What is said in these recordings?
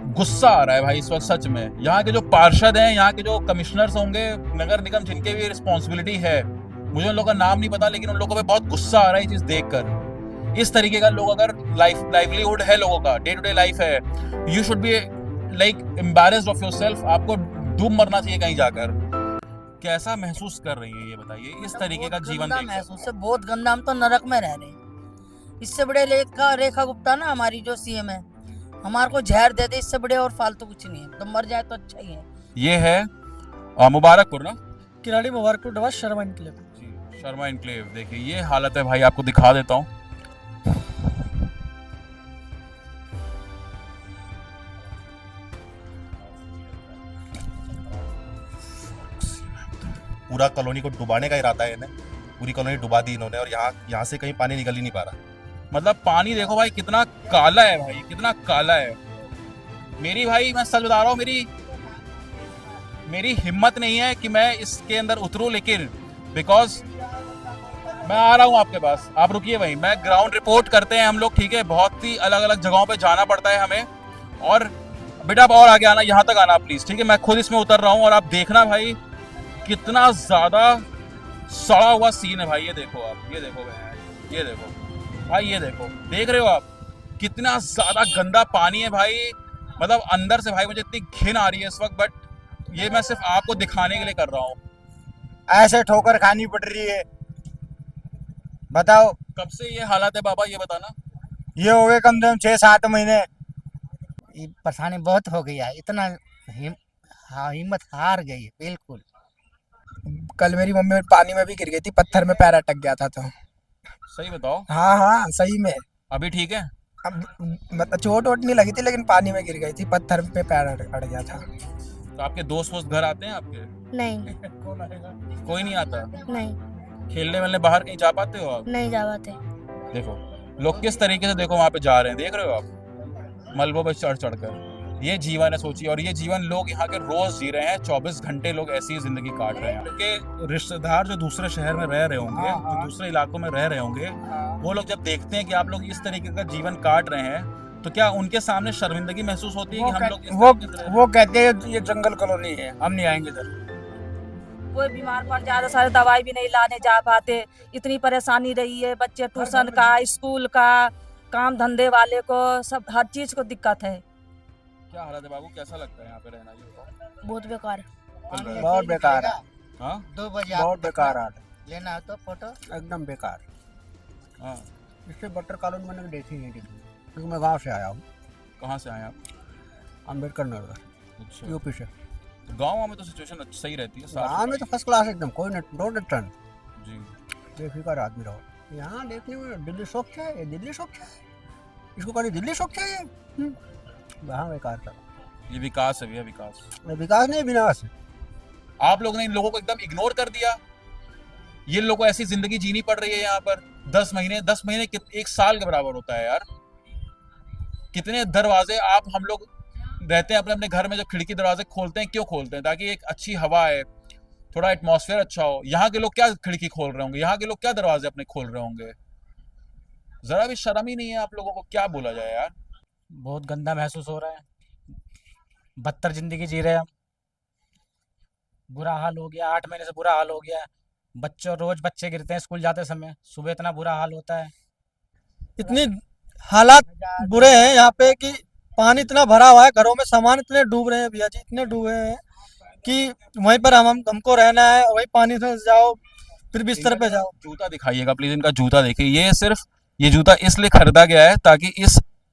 गुस्सा आ रहा है भाई इस वक्त सच में। यहाँ के जो पार्षद हैं, यहाँ के जो कमिश्नर्स होंगे, नगर निगम जिनके भी रिस्पॉन्सिबिलिटी है, मुझे उन लोगों का नाम नहीं पता, लेकिन उन लोगों पे बहुत गुस्सा आ रहा है ये चीज देखकर। इस तरीके का लोग अगर लाइवलीहुड है लोगों का, डे टू डे लाइफ है, you should be like embarrassed of yourself. आपको डूब मरना चाहिए कहीं जाकर। कैसा महसूस कर रही है ये बताइए, इस तरीके का जीवन गंदा देख महसूस है, बहुत गंदा। हम तो नरक में रह रहे हैं। इससे बड़े रेखा गुप्ता ना हमारी जो सीएम है, हमारे को जहर दे दे, इससे बड़े और फालतू कुछ नहीं है। तो मर जाए तो अच्छा ही है। ये है मुबारकपुर ना, किराड़ी मुबारकपुर डबा शर्मा इनक्लेव। जी शर्मा इनक्लेव। देखिए ये हालत है भाई, आपको दिखा देता हूँ। पूरा कॉलोनी को डुबाने का इरादा है इन्हें। पूरी कॉलोनी डुबा दी इन्होंने और यहाँ से कहीं पानी निकल ही नहीं पा रहा। मतलब पानी देखो भाई कितना काला है भाई, कितना काला है। मेरी भाई मैं सच बता रहा हूँ, मेरी हिम्मत नहीं है कि मैं इसके अंदर उतरूं, लेकिन बिकॉज मैं आ रहा हूँ आपके पास। आप रुकिए भाई, मैं ग्राउंड रिपोर्ट करते हैं हम लोग, ठीक है। बहुत ही अलग अलग जगहों पे जाना पड़ता है हमें। और बेटा आप और आगे आना, यहाँ तक आना प्लीज, ठीक है। मैं खुद इसमें उतर रहा हूँ और आप देखना भाई कितना ज्यादा सड़ा हुआ सीन है भाई। ये देखो आप, ये देखो भाई, ये देखो भाई, ये देखो, देख रहे हो आप कितना ज्यादा गंदा पानी है भाई। मतलब अंदर से भाई मुझे इतनी घिन आ रही है इस वक्त, बट ये मैं सिर्फ आपको दिखाने के लिए कर रहा हूँ। ऐसे ठोकर खानी पड़ रही है। बताओ कब से ये हालत है बाबा, ये बताना। ये हो गए कम से कम 6-7 महीने। ये परेशानी बहुत हो गई है। इतना हिम्मत हार गई है बिल्कुल। कल मेरी मम्मी पानी में भी गिर गई थी, पत्थर में पैर अटक गया था। तो सही बताओ, हाँ हाँ सही में। अभी ठीक है? अब मतलब चोट वोट नहीं लगी थी, लेकिन पानी में गिर गई थी, पत्थर पे पैर अड़ गया था। तो आपके दोस्त वोस्त घर आते हैं आपके? नहीं कौन आएगा? कोई नहीं आता। नहीं खेलने वेलने बाहर कहीं जा पाते हो आप? नहीं जा पाते। देखो लोग किस तरीके से देखो वहां पे जा रहे हैं, देख रहे हो आप, मलबों पे चढ़ चढ़ कर। ये जीवन है सोचिए, और ये जीवन लोग यहाँ के रोज जी रहे हैं। 24 घंटे लोग ऐसी जिंदगी काट रहे हैं। उनके रिश्तेदार जो दूसरे शहर में रह रहे होंगे, जो दूसरे इलाकों में रह रहे होंगे, वो लोग जब देखते हैं कि आप लोग इस तरीके का जीवन काट रहे हैं, तो क्या उनके सामने शर्मिंदगी महसूस होती है कि हम लोग इस तरीके से रह रहे हैं? वो कहते हैं ये जंगल कॉलोनी है, हम नहीं आएंगे इधर। कोई बीमार पड़ जाए तो सारे दवाई भी नहीं लाने जा पाते। इतनी परेशानी रही है, बच्चे ट्यूशन का, स्कूल का, काम धंधे वाले को, सब हर चीज को दिक्कत है। क्या हालत है बाबू, कैसा लगता है यहाँ पे रहना, ये बताओ। बहुत बेकार। चल रहा है? बहुत बेकार है, हाँ 2 बजे बहुत बेकार हाल है, लेना हो तो फोटो। एकदम बेकार। हाँ। इससे बटर कॉलोनी मैंने देखी नहीं थी, क्योंकि मैं गाँव से आया हूँ, कहाँ से आए आप? अम्बेडकर नगर, अच्छा, यूपी से। तो गाँव में तो सिचुएशन सही रहती है, साफ गाँव में तो फर्स्ट क्लास एकदम, कोई नो रिटर्न, जी। बेफिक्र आदमी रहो। यहाँ देखने में दिल्ली स्वच्छ है, ये दिल्ली स्वच्छ है, इसको कहीं दिल्ली स्वच्छ है ये। वहाँ बेकार था। ये विकास है भैया, विकास। विकास नहीं, विनाश है। आप लोगों ने इन लोगों को एकदम इग्नोर कर दिया। ये लोगों को ऐसी जिंदगी जीनी पड़ रही है यहाँ पर। 10 महीने 1 साल के बराबर होता है यार। कितने दरवाजे आप हम लोग रहते हैं अपने अपने घर में, जो खिड़की दरवाजे खोलते हैं, क्यों खोलते हैं? ताकि एक अच्छी हवा आए, थोड़ा एटमॉस्फेयर अच्छा हो। यहाँ के लोग क्या खिड़की खोल रहे होंगे, यहाँ के लोग क्या दरवाजे अपने खोल रहे होंगे? जरा भी शर्म ही नहीं है आप लोगों को, क्या बोला जाए यार। बहुत गंदा महसूस हो रहा है। बदतर जिंदगी जी रहे हैं हम। बुरा हाल हो गया, 8 महीने से बुरा हाल हो गया है। रोज बच्चे गिरते हैं स्कूल जाते समय, सुबह इतना बुरा हाल होता है। इतनी हालात बुरे हैं यहाँ पे कि पानी इतना भरा हुआ है, घरों में सामान इतने डूब रहे हैं भैया जी, इतने डूबे हैं कि वहीं पर हमको रहना है, वहीं पानी से जाओ, फिर बिस्तर पे जाओ। जूता दिखाइएगा प्लीज, इनका जूता देखिए। ये सिर्फ ये जूता इसलिए खरीदा गया है ताकि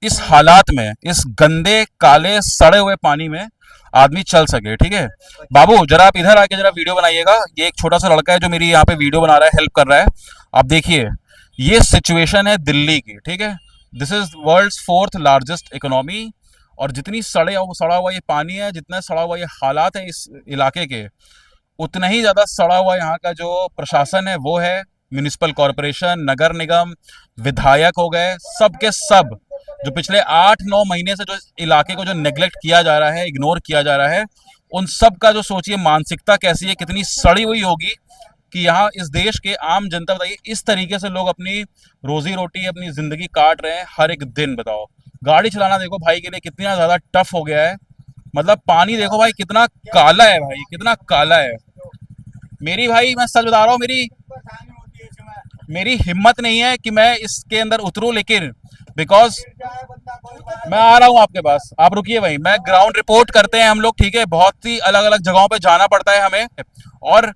इस हालात में, इस गंदे काले सड़े हुए पानी में आदमी चल सके, ठीक है। बाबू जरा आप इधर आके जरा वीडियो बनाइएगा। ये एक छोटा सा लड़का है जो मेरी यहाँ पे वीडियो बना रहा है, हेल्प कर रहा है। आप देखिए ये सिचुएशन है दिल्ली की, ठीक है। This is world's 4th largest economy, और जितनी सड़ा हुआ ये पानी है, जितना सड़ा हुआ ये हालात है इस इलाके के, उतना ही ज्यादा सड़ा हुआ यहाँ का जो प्रशासन है वो है। म्यूनिसिपल कॉरपोरेशन, नगर निगम, विधायक हो गए, सब के सब जो पिछले 8-9 महीने से जो इलाके को जो नेग्लेक्ट किया जा रहा है, इग्नोर किया जा रहा है, उन सब का जो सोचिए मानसिकता कैसी है, कितनी सड़ी हुई होगी कि यहाँ इस देश के आम जनता, बताइए इस तरीके से लोग अपनी रोजी रोटी, अपनी जिंदगी काट रहे हैं हर एक दिन। बताओ गाड़ी चलाना देखो भाई के लिए कितना ज्यादा टफ हो गया है। मतलब पानी देखो भाई कितना काला है भाई, कितना काला है। मेरी भाई मैं सच बता रहा हूँ, मेरी हिम्मत नहीं है कि मैं इसके अंदर उतरूं, लेकिन बिकॉज मैं आ रहा हूँ आपके पास, आप रुकिए वहीं, मैं ग्राउंड रिपोर्ट करते हैं हम लोग, ठीक है। बहुत ही अलग अलग जगहों पे जाना पड़ता है हमें। और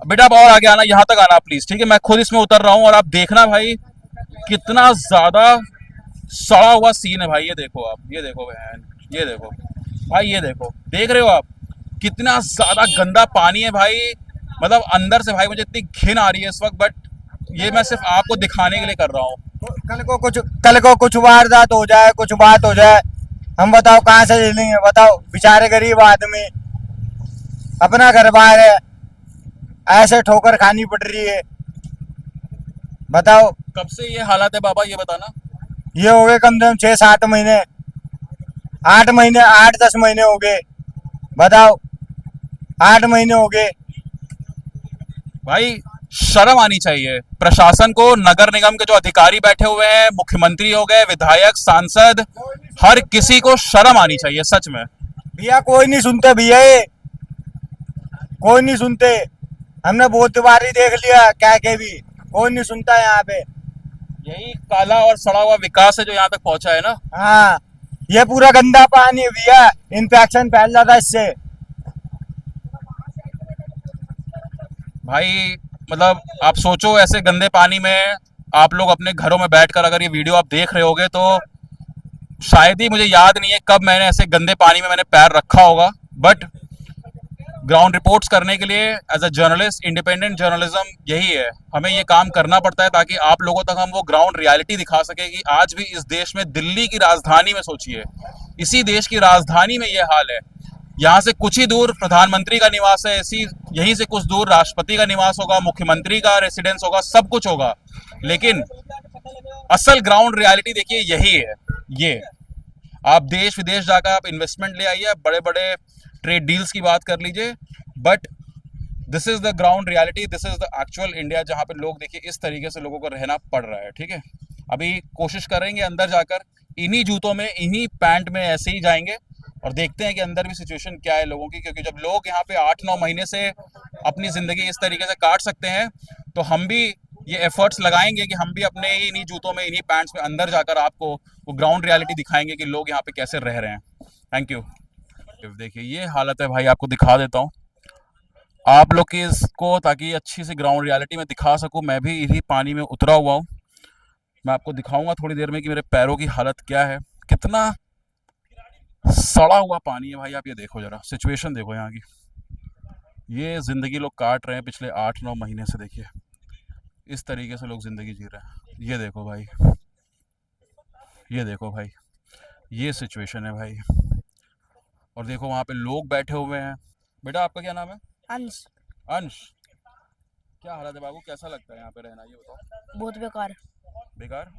बेटा आप और आगे आना, यहाँ तक आना प्लीज, ठीक है। मैं खुद इसमें उतर रहा हूँ और आप देखना भाई कितना ज्यादा सड़ा हुआ सीन है भाई। ये देखो आप, ये देखो बहन, ये देखो भाई, ये देखो, देख रहे हो आप कितना ज्यादा गंदा पानी है भाई। मतलब अंदर से भाई मुझे इतनी घिन आ रही है इस वक्त, बट ये मैं सिर्फ आपको दिखाने के लिए कर रहा हूँ। कल को कुछ वारदात हो जाए, कुछ बात हो जाए, हम बताओ कहाँ से झेलेंगे? बताओ, बेचारे गरीब आदमी, अपना घर बाहर है, ऐसे ठोकर खानी पड़ रही है। बताओ, कब से ये हालत है बाबा, ये बताना। ये हो गए कम से कम 6-7 महीने, 8 महीने, 8-10 महीने हो गए। बताओ, 8 महीने हो गए। भाई शर्म आनी चाहिए प्रशासन को, नगर निगम के जो अधिकारी बैठे हुए हैं, मुख्यमंत्री हो गए, विधायक, सांसद, हर किसी को शर्म आनी चाहिए सच में। भैया कोई नहीं सुनते भैया, ये कोई नहीं सुनते। हमने बहुत बारी देख लिया, क्या के भी कोई नहीं सुनता यहाँ पे। यही काला और सड़ा हुआ विकास है जो यहाँ तक पहुंचा है ना। हाँ, ये पूरा गंदा पानी है भैया, इन्फेक्शन फैल जाता है इससे। भाई मतलब आप सोचो, ऐसे गंदे पानी में आप लोग अपने घरों में बैठकर अगर ये वीडियो आप देख रहे होगे तो शायद ही, मुझे याद नहीं है कब मैंने ऐसे गंदे पानी में मैंने पैर रखा होगा, बट ग्राउंड रिपोर्ट्स करने के लिए as a journalist, independent journalism यही है, हमें ये काम करना पड़ता है ताकि आप लोगों तक हम वो ग्राउंड रियलिटी दिखा सके कि आज भी इस देश में, दिल्ली की राजधानी में सोचिए, इसी देश की राजधानी में ये हाल है। यहाँ से कुछ ही दूर प्रधानमंत्री का निवास है, इसी यहीं से कुछ दूर राष्ट्रपति का निवास होगा, मुख्यमंत्री का रेसिडेंस होगा, सब कुछ होगा, लेकिन असल ग्राउंड रियलिटी देखिए यही है। ये आप देश विदेश जाकर आप इन्वेस्टमेंट ले आइए, बड़े बड़े ट्रेड डील्स की बात कर लीजिए, but this is the ground reality, this is the actual India, जहाँ पे लोग देखिए इस तरीके से लोगों को रहना पड़ रहा है, ठीक है। अभी कोशिश करेंगे अंदर जाकर, इन्हीं जूतों में, इन्हीं पैंट में ऐसे ही जाएंगे और देखते हैं कि अंदर भी सिचुएशन क्या है लोगों की, क्योंकि जब लोग यहाँ पे 8-9 महीने से अपनी ज़िंदगी इस तरीके से काट सकते हैं तो हम भी ये एफर्ट्स लगाएंगे कि हम भी अपने ही इन्हीं जूतों में, इन्हीं पैंट्स में अंदर जाकर आपको वो ग्राउंड रियलिटी दिखाएंगे कि लोग यहाँ पे कैसे रह रहे हैं। Thank you. देखिए ये हालत है भाई, आपको दिखा देता हूँ आप लोग की इसको, ताकि अच्छी सी ग्राउंड रियलिटी में दिखा सकूँ। मैं भी इन्हीं पानी में उतरा हुआ हूँ, मैं आपको दिखाऊंगा थोड़ी देर में कि मेरे पैरों की हालत क्या है, कितना सड़ा हुआ पानी है भाई। आप ये देखो जरा, सिचुएशन देखो यहाँ की, ये ज़िंदगी लोग काट रहे हैं पिछले 8-9 महीने से। देखिए इस तरीके से लोग ज़िंदगी जी रहे हैं। ये देखो भाई, ये देखो भाई, ये सिचुएशन है भाई। और देखो वहाँ पे लोग बैठे हुए हैं। बेटा आपका क्या नाम है? अंश। अंश, क्या हालत है बाबू, कैसा लगता है यहाँ पे रहना, ये बताओ। बहुत बेकार। बेकार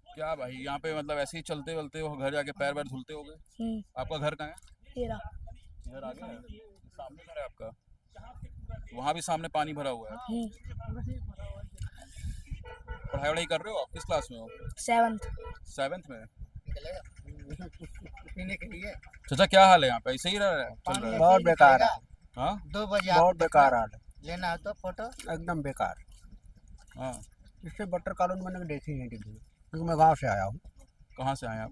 क्या भाई, यहाँ पे मतलब ऐसे ही चलते चलते हो, घर जाके पैर वैर धुलते होगे? आपका घर कहाँ है? तेरा इधर आ गया है, सामने घर है आपका, वहाँ भी सामने पानी भरा हुआ है। पढ़ाई वढ़ाई कर रहे हो आप? किस क्लास में हो? 7th में। चाचा क्या हाल है यहाँ पे, ऐसे ही रह रहा है, चल रहा है? बहुत बेकार है। हाँ 2 बजे बहुत बेकार हाल है, लेना हो तो फोटो। एकदम बेकार। हाँ। इससे बटर कॉलोनी मैंने देखी नहीं किसी, क्योंकि मैं गांव से आया हूँ, कहाँ से आए आप?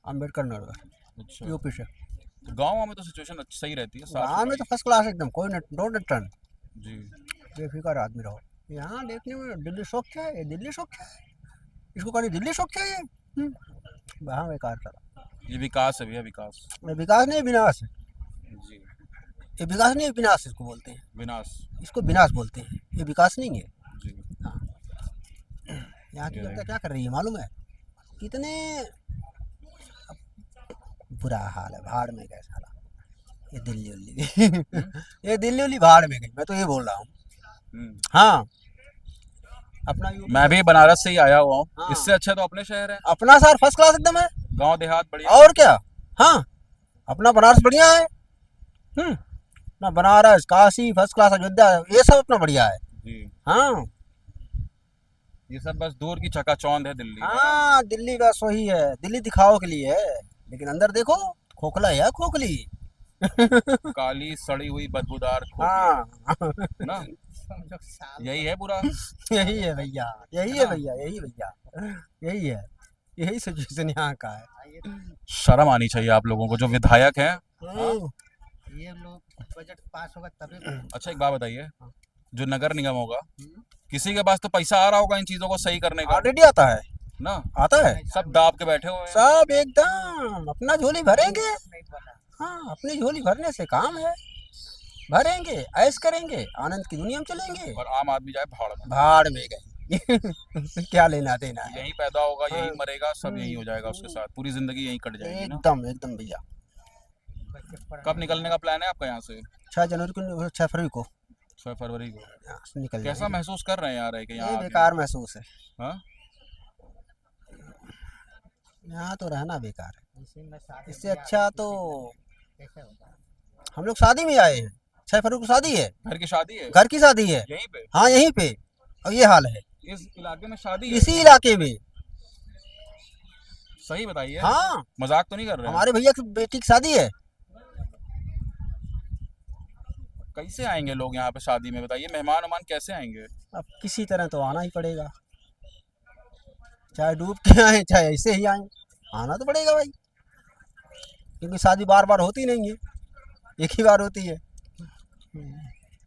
अम्बेडकर नगर, अच्छा, यूपी से। तो गाँव में तो सिचुएशन सही रहती है, साफ गाँव में तो फर्स्ट क्लास एकदम, कोई डोंट रिटर्न, जी। बेफिक्र आदमी रहो। यहाँ देखने में दिल्ली स्वच्छ है, ये दिल्ली स्वच्छ है, इसको कहीं दिल्ली स्वच्छ है ये। वहाँ बेकार करा। ये विकास है भैया, विकास। ये विकास नहीं, विनाश है। जी, ये विकास नहीं, विनाश इसको बोलते हैं, विनाश। इसको विनाश बोलते हैं, ये विकास नहीं है। जी। यहाँ की जनता क्या कर रही है मालूम है? कितने बुरा हाल है, भाड़ में गए साला ये दिल्ली उल्ली ये दिल्ली उल्ली भाड़ में गई, मैं तो ये बोल रहा हूँ। हाँ, अपना मैं भी बनारस से ही आया हुआ हूँ। हाँ। इससे अच्छा तो अपने शहर है, अपना शहर फर्स्ट क्लास एकदम है, गांव देहात बढ़िया। और क्या। हाँ, अपना बनारस बढ़िया है। अपना बनारस, काशी फर्स्ट क्लास, अयोध्या, ये सब अपना बढ़िया है। जी। हाँ, ये सब बस दूर की चकाचौंध है दिल्ली। हाँ दिल्ली बस वही है, दिल्ली दिखाओ के लिए है, लेकिन अंदर देखो खोखला है, खोखली। काली सड़ी हुई बदबूदार खोपड़ी, हाँ ना यही है पूरा। यही है भैया, यही है भैया, यही भैया, यही है, यही सिचुएशन यहाँ का है। शर्म आनी चाहिए आप लोगों को जो विधायक हैं। ये लोग बजट पास होगा तभी। अच्छा एक बात बताइए, जो नगर निगम होगा किसी के पास तो पैसा आ रहा होगा इन चीजों को सही करने का, ऑलरेडी आता है, ना? आता है, सब दाब के बैठे हुए हैं। सब एकदम अपना झोली भरेंगे। हाँ अपनी झोली भरने से काम है, भरेंगे, ऐश करेंगे, आनंद की दुनिया में चलेंगे। और आम आदमी जाए भाड़ में, भाड़ में गए। क्या लेना देना है। यहीं पैदा होगा, यहीं हाँ। मरेगा, सब यहीं हो जाएगा उसके साथ, पूरी जिंदगी यहीं कट जाएगी ना। एकदम एकदम भैया। कब निकलने का प्लान है आपका यहाँ से? 6 जनवरी को, 6 फरवरी को 6 फरवरी को। यहाँ से निकल कैसा जाएंगे। महसूस कर रहे हैं यहाँ रह के? यहाँ ये आके? बेकार महसूस है, हाँ? यहाँ तो रहना बेकार है। इससे अच्छा तो हम लोग शादी में आए हैं, 6 फरवरी को शादी है, घर की शादी है घर की शादी है। यहीं पे, हाँ यहीं पे, और ये हाल है इस इलाके में शादी है? इसी इलाके में। सही बताइए, हाँ मजाक तो नहीं कर रहे हैं? हमारे भैया की बेटी की शादी है। कैसे आएंगे लोग यहाँ पे शादी में, बताइए? मेहमान उमान कैसे आएंगे? अब किसी तरह तो आना ही पड़ेगा, चाहे डूब के आए चाहे ऐसे ही आए, आना तो पड़ेगा भाई, क्योंकि शादी बार बार होती नहीं है, एक ही बार होती है।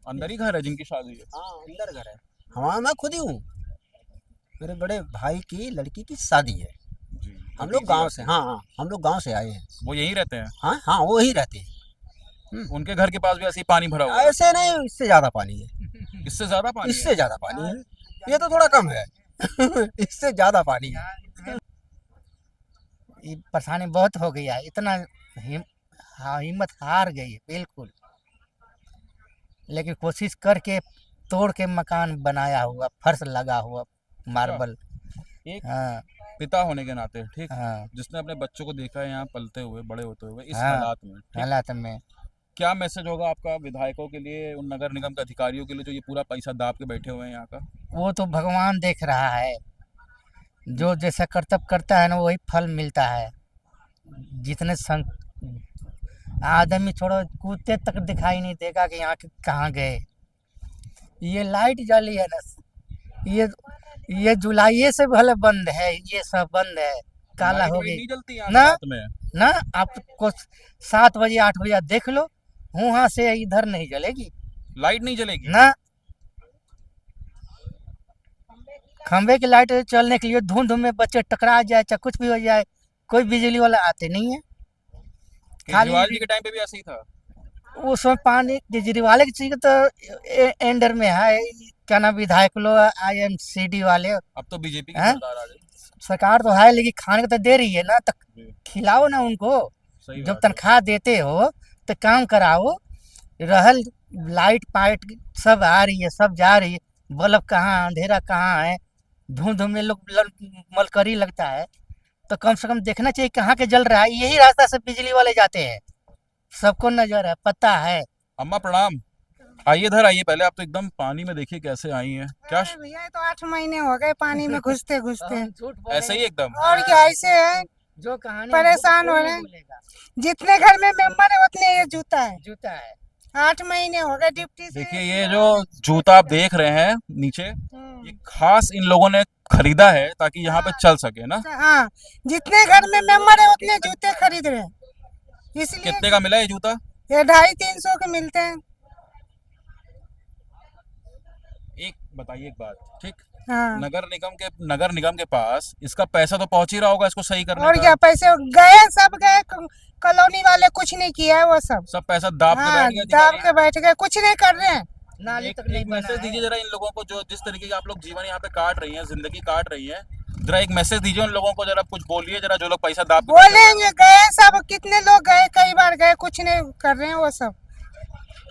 अंदर ही घर है जिनकी शादी है? हाँ अंदर घर है हमारा, मैं खुद ही हूँ, मेरे बड़े भाई की लड़की की शादी है। जी। हम लोग गांव से, हाँ हाँ हम लोग गांव से आए हैं। वो यहीं रहते हैं? हाँ हाँ वो ही रहते हैं। उनके घर के पास भी ऐसे ही पानी भरा हुआ है? ऐसे नहीं, इससे ज्यादा पानी है, इससे ज्यादा पानी है? इससे ज्यादा पानी है, ये तो थोड़ा कम है। इससे ज्यादा पानी है। ये परेशानी बहुत हो गई है, इतना हिम्मत हार गई है बिल्कुल, लेकिन कोशिश करके तोड़ के मकान बनाया हुआ, फर्श लगा हुआ, मार्बल। एक हाँ पिता होने के नाते, ठीक, हाँ जिसने अपने बच्चों को देखा है यहाँ पलते हुए, बड़े होते हुए इस हाँ। हालात में, ठीक, हालात में क्या मैसेज होगा आपका विधायकों के लिए, उन नगर निगम के अधिकारियों के लिए जो ये पूरा पैसा दाब के बैठे हुए हैं यहाँ का? वो तो भगवान देख रहा है, जो जैसा कर्तव्य करता है ना वही फल मिलता है। जितने आदमी छोड़ो, कुत्ते तक दिखाई नहीं देगा कि यहाँ के कहाँ गए। ये लाइट जली है ना, ये जुलाई से भले बंद है, ये सब बंद है, काला लाइट हो वाइट गई नहीं जलती यहाँ ना? रात में? ना। आपको 7 बजे 8 बजे देख लो, वहां से इधर नहीं जलेगी लाइट नहीं जलेगी? ना। खंबे की लाइट चलने के लिए धुंध में बच्चे टकरा जाए चाहे कुछ भी हो जाए, कोई बिजली वाला आते नहीं है। केजरीवाल जी के टाइम पे भी ऐसे ही था? उसमें पानी केजरीवाल की चीज तो एंडर में है, क्या नाम विधायक लोग IMCD वाले, अब तो बीजेपी की हैं? सरकार आ गई। सरकार तो है लेकिन खाने को तो दे रही है ना, तो जी, खिलाओ ना उनको। सही जब बात है। तनख्वाह देते हो तो काम कराओ। रहल लाइट पाइट सब आ रही है, सब जा रही है, बल्ब कहाँ, अंधेरा कहाँ है, धुंध में लोग मलकरी लगता है, तो कम से कम देखना चाहिए कहाँ के जल रहा है। यही रास्ता से बिजली वाले जाते हैं, सबको नजर है, पता है। अम्मा प्रणाम, आइए इधर आइए पहले। आप तो एकदम पानी में देखिए कैसे आई हैं, क्या अरे भैया ये तो 8 महीने हो गए पानी में घुसते घुसते। ऐसे ही एकदम? और क्या ऐसे है, जो कहानी परेशान हो रहे हैं। जितने घर में मेंबर है उतने ये जूता है। जूता है। 8 महीने हो गए ड्यूटी से। देखिए ये जो जूता आप देख रहे हैं नीचे, ये खास इन लोगों ने खरीदा है ताकि यहाँ पे चल सके ना। हाँ जितने घर में मेंबर है उतने जूते खरीद रहे हैं, इसलिए कितने का मिला ये जूता? ये 250-300 के मिलते हैं। एक बताइए एक बात, ठीक, हाँ नगर निगम के पास इसका पैसा तो पहुंच ही रहा होगा इसको सही करने और का। क्या, पैसे गए, सब गए, कॉलोनी वाले कुछ नहीं किया है वो सब पैसा दाब के हाँ बैठ गए दाब अधिकारी। के बैठ गए, कुछ नहीं कर रहे हैं। नाली तक नहीं एक बना मैसेज है। दीजिए जरा इन लोगों को, जो जिस तरीके के आप लोग जीवन यहाँ पे काट रही हैं, जिंदगी काट रही हैं, जरा एक मैसेज दीजिए उन लोगों को, जरा कुछ बोलिए जरा, जो लोग पैसा दाब के बैठे हुए बोलेंगे, गए सब, कितने लोग गए, कई बार गए, कुछ नहीं कर रहे हैं वो सब।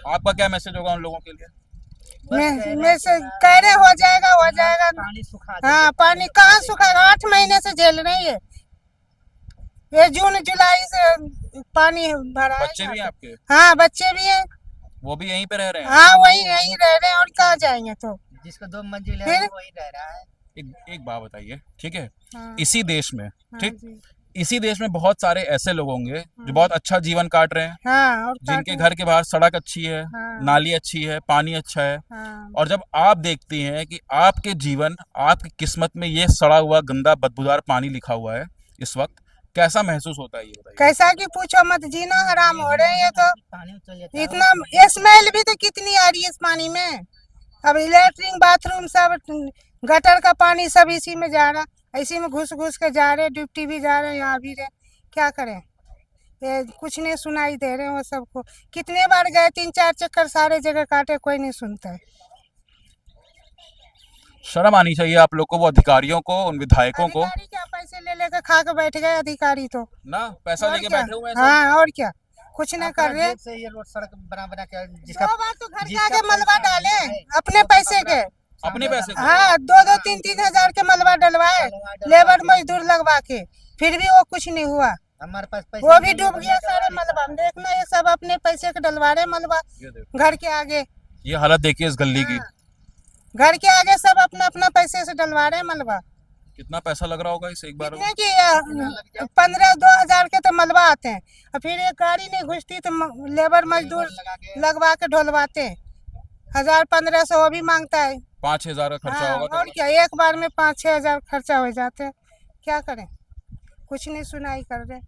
हैं। आपका क्या मैसेज होगा उन लोगों के लिए? मैं से कह रहे हो जाएगा पानी सुखा हाँ पानी कहाँ सुखाएगा, 8 महीने से झेल रही है। ये जून जुलाई से पानी भरा है। बच्चे भी हैं आपके? हाँ बच्चे भी हैं। वो भी यहीं पे रह रहे हैं? हाँ वही यहीं रह रहे हैं, और कहाँ जाएंगे तो। जिसको 2 मंजिल है फिर? वही रह रहा है। एक बात बताइए, ठीक है, हाँ, इसी देश में, हाँ ठीक, जी, इसी देश में बहुत सारे ऐसे लोग होंगे जो बहुत अच्छा जीवन काट रहे हैं, हाँ और जिनके काटो, घर के बाहर सड़क अच्छी है, हाँ नाली अच्छी है, पानी अच्छा है, हाँ। और जब आप देखती हैं कि आपके जीवन, आपकी किस्मत में ये सड़ा हुआ गंदा बदबूदार पानी लिखा हुआ है इस वक्त, कैसा महसूस होता है ये बताइए? कैसा कि पूछो मत, जीना हराम हो रहे हैं ये तो। पानी में चल जाता है। इतना स्मेल भी तो कितनी आ रही है इस पानी में। अब लेटरिन बाथरूम सब, गटर का पानी सब इसी में जा रहा, इसी में घुस घुस के जा रहे, ड्यूटी भी जा रहे, यहाँ भी रहे, क्या करें? ये कुछ नहीं सुनाई दे रहे वो सबको। कितने बार गए, 3-4 चक्कर सारे जगह काटे, कोई नहीं सुनता है। शर्म आनी चाहिए आप लोग को, वो अधिकारियों को, उन विधायकों को अधिकारी क्या पैसे ले लेकर खा के बैठ गए अधिकारी तो। ना, पैसा और लेके क्या? बैठे हुए हैं सब। हाँ और क्या, कुछ नहीं अपना कर रहे। जेब से ये रोड सड़क बना बना के दो बार तो घर के जिसका आगे मलबा पैसा डाले है, अपने पैसे के। अपने पैसे से। हाँ, 2-2, 3-3 हजार के मलबा डलवाए लेबर मजदूर लगवा के, फिर भी वो कुछ नहीं हुआ। हमारे पास पैसे वो भी नहीं डूब है, गया सारे मलबा में। देखना ये सब अपने पैसे के डलवा रहे मलबा ये देखो, घर के आगे। ये हालत देखिए इस गली की, घर के आगे सब अपना अपना पैसे से डलवा रहे मलबा। कितना पैसा लग रहा होगा इसे एक बार? कितने की 15-2 हजार के तो मलबा आते हैं, और फिर एक गाड़ी नहीं घुसती तो लेबर मजदूर लगवा के ढोलवाते हैं। 1000-1500 वो भी मांगता है। 5-6 हजार का खर्चा हाँ, होगा और तो। क्या, एक बार में 5-6 हजार खर्चा हो जाते हैं। क्या करें, कुछ नहीं सुनाई कर रहे।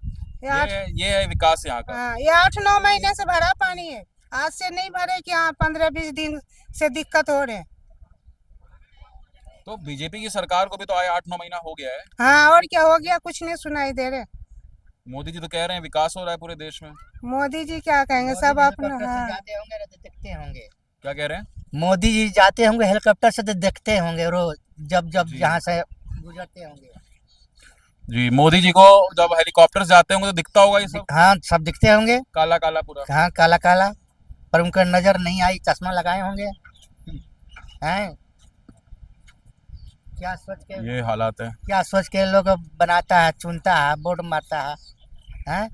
ये है विकास यहाँ का। हाँ, ये 8-9 महीने से भरा पानी है, आज से नहीं भरे कि हाँ 15-20 दिन से दिक्कत हो रहे हैं। तो बीजेपी की सरकार को भी तो आए 8-9 महीना हो गया है। हाँ और क्या हो गया, कुछ नहीं सुनाई दे रहे। मोदी जी तो कह रहे हैं विकास हो रहा है पूरे देश में। मोदी जी क्या कहेंगे, सब अपना। हाँ, जाते होंगे तो देखते होंगे। क्या कह रहे हैं? मोदी जी जाते होंगे हेलीकॉप्टर से तो देखते होंगे रोज, जब जब जी। यहाँ से गुजरते होंगे। जी, मोदी जी को जब हेलीकॉप्टर से जाते होंगे तो दिखता होगा ये सब हाँ सब दिखते होंगे, काला काला पूरा। हाँ काला काला, पर उनका नजर नहीं आई, चश्मा लगाए होंगे। हैं क्या सोच के, ये हालात है। क्या सोच के लोग बनाता है, चुनता है, वोट मारता है, हैं?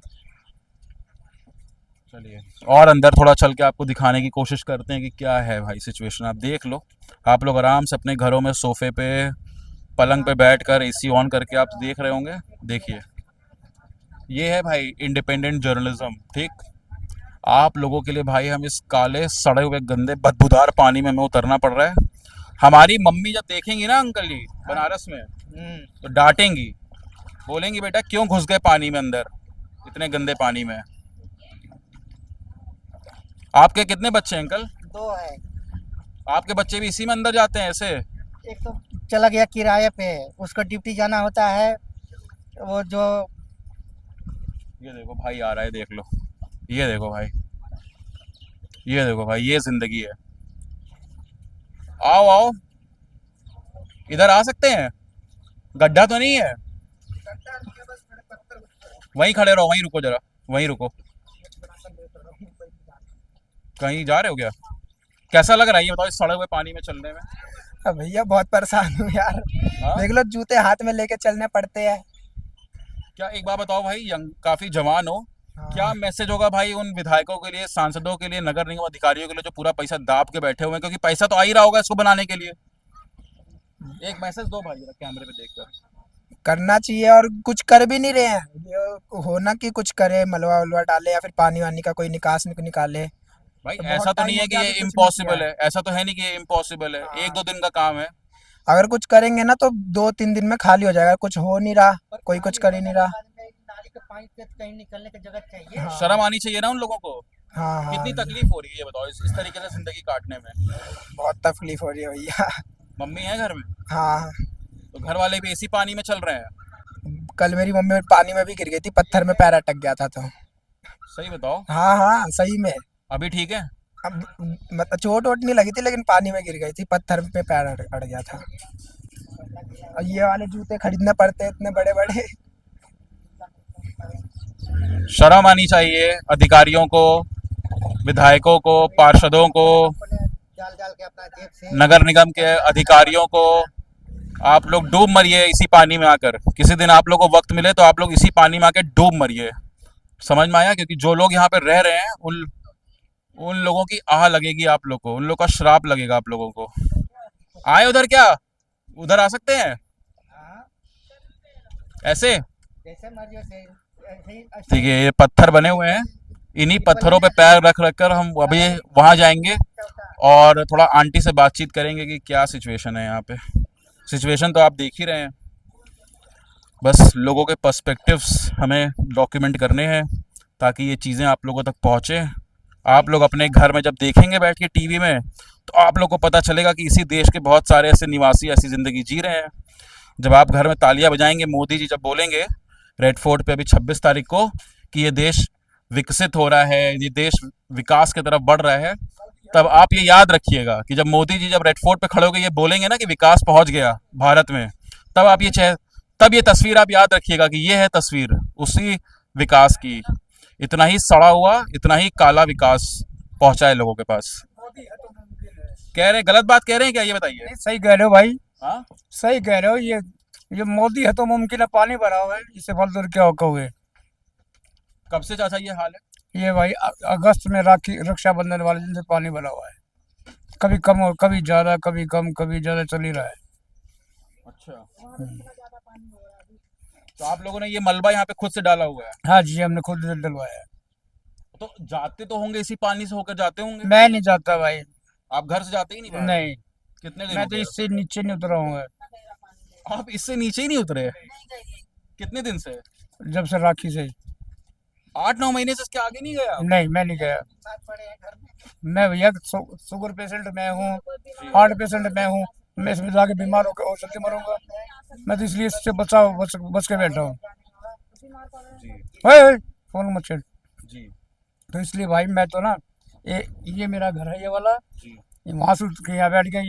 चलिए और अंदर थोड़ा चल के आपको दिखाने की कोशिश करते हैं कि क्या है भाई सिचुएशन। आप देख लो, आप लोग आराम से अपने घरों में सोफे पे, पलंग पे बैठकर एसी ऑन करके आप देख रहे होंगे। देखिए, ये है भाई इंडिपेंडेंट जर्नलिज्म, ठीक। आप लोगों के लिए भाई हम इस काले सड़े हुए गंदे बदबूदार पानी में हमें उतरना पड़ रहा है। हमारी मम्मी जब देखेंगी ना अंकल जी बनारस में, तो डांटेंगी, बोलेंगी बेटा क्यों घुस गए पानी में अंदर, इतने गंदे पानी में। आपके कितने बच्चे हैं अंकल? 2 है, आपके बच्चे भी इसी में अंदर जाते हैं ऐसे? एक तो चला गया किराए पे, उसको ड्यूटी जाना होता है, वो जो ये देखो भाई आ रहा है, देख लो, ये देखो भाई, ये देखो भाई, ये जिंदगी है। आओ आओ, इधर आ सकते हैं, गड्ढा तो नहीं है? वहीं खड़े रहो, वहीं रुको जरा, वहीं रुको। कहीं जा रहे हो क्या? कैसा लग रहा है ये बताओ, इस सड़े हुए पानी में चलने में? भैया बहुत परेशान हूँ यार। हाँ? देख लो जूते हाथ में लेके चलने पड़ते हैं। क्या एक बात बताओ भाई, यंग काफी जवान हो, हाँ। क्या मैसेज होगा भाई उन विधायकों के लिए, सांसदों के लिए, नगर निगम अधिकारियों के लिए जो पूरा पैसा दाब के बैठे हुए हैं, क्योंकि पैसा तो आ ही रहा होगा इसको बनाने के लिए। एक मैसेज दो भाई जरा कैमरे पे देखकर। करना चाहिए और कुछ कर भी नहीं रहे हैं। ये होना कि कुछ करे, मलबा वलबा डाले या फिर पानी वानी का कोई निकास निकाले। भाई तो ऐसा बहुत तो नहीं टाइम है हो कि गया, ये अभी कुछ नहीं इम्पॉसिबल किया है, ऐसा तो है नहीं कि ये इम्पॉसिबल है, हाँ। 1-2 दिन का काम है। अगर कुछ करेंगे ना तो 2-3 दिन में खाली हो जाएगा। कुछ हो नहीं रहा, कोई कुछ कर ही नहीं रहा। नाली के पानी से कहीं निकलने की जगह चाहिए। हाँ। शर्म आनी चाहिए ना उन लोगों को। हाँ हाँ, कितनी तकलीफ हो रही है ये बताओ, इस तरीके से जिंदगी काटने में। बहुत तकलीफ हो रही है भैया। मम्मी है घर में? हाँ, तो घर वाले भी इसी पानी में चल रहे हैं? कल मेरी मम्मी पानी में भी गिर गई थी, पत्थर में पैर अटक गया था तो। सही बताओ, हाँ हाँ सही में। अभी ठीक है? अब मतलब चोट वोट नहीं लगी थी, लेकिन पानी में गिर गई थी, पत्थर पे पैर अड़ गया था। और ये वाले जूते खरीदने पड़ते हैं इतने बड़े बड़े। शर्म आनी चाहिए अधिकारियों को, विधायकों को, पार्षदों को, डाल डाल के अपना जेब से। नगर निगम के अधिकारियों को। आप लोग डूब मरिए इसी पानी में आकर। किसी दिन आप लोग को वक्त मिले तो आप लोग इसी पानी में आकर डूब मरिए। समझ में आया? क्योंकि जो लोग यहाँ पे रह रहे हैं उन लोगों की आह लगेगी आप लोग को, उन लोग का श्राप लगेगा आप लोगों को। आए उधर क्या, उधर आ सकते हैं ऐसे? जैसे मर्जी वैसे ठीक है, ये पत्थर बने हुए हैं, इन्हीं पत्थरों पे पैर रख रख कर हम अभी वहां जाएंगे और थोड़ा आंटी से बातचीत करेंगे कि क्या सिचुएशन है यहाँ पे। सिचुएशन तो आप देख ही रहे हैं, बस लोगों के पर्सपेक्टिव्स हमें डॉक्यूमेंट करने हैं ताकि ये चीज़ें आप लोगों तक पहुँचे। आप लोग अपने घर में जब देखेंगे बैठ के टीवी में, तो आप लोग को पता चलेगा कि इसी देश के बहुत सारे ऐसे निवासी ऐसी ज़िंदगी जी रहे हैं। जब आप घर में तालियां बजाएंगे, मोदी जी जब बोलेंगे रेड फोर्ट पे अभी 26 तारीख को कि ये देश विकसित हो रहा है, ये देश विकास की तरफ बढ़ रहा है, तब आप ये याद रखिएगा कि जब मोदी जी जब रेड फोर्ट पे खड़े होकर ये बोलेंगे ना कि विकास पहुंच गया भारत में, तब ये तस्वीर आप याद रखिएगा कि ये है तस्वीर उसी विकास की। इतना ही सड़ा हुआ, इतना ही काला विकास पहुंचा है लोगों के पास। कह रहे हैं, गलत बात कह रहे हैं क्या, ये बताइए। सही कह रहे हो भाई, हाँ, सही कह रहे हो। ये मोदी है तो मुमकिन है, पानी भरा हुआ है, इससे फालतू क्या कहोगे। कब से चाचा ये हाल है? ये भाई अगस्त में रक्षाबंधन वाले दिन से पानी भरा हुआ है। कभी कम और कभी ज्यादा, कभी कम कभी ज्यादा चल ही रहा है। अच्छा, तो आप लोगों ने ये मलबा यहाँ पे खुद से डाला हुआ है? हाँ जी, हमने खुद से डलवाया है। तो जाते तो होंगे, इसी पानी से होकर जाते होंगे? मैं नहीं जाता भाई, आप घर से जाते ही नहीं बाहर? नहीं, कितने दिन मैं हो तो गए? इससे नीचे नहीं उतरा हूँ। आप इससे नीचे ही नहीं उतरे? कितने दिन से? जब से राखी से। 8-9 महीने से इसके आगे नहीं गया? नहीं, मैं नहीं गया। मैं भैया शुगर पेशेंट मैं हूँ, हार्ट पेशेंट मैं हूँ। मैं इसमें जाके बीमार होकर और जल्दी मरूंगा। मैं तो इसलिए इससे बच के बैठा हूँ। फोन मत छेड़। जी, तो इसलिए भाई मैं तो ना, ये मेरा घर है, ये वाला। जी, ये वहाँ से उठ के यहाँ बैठ गया।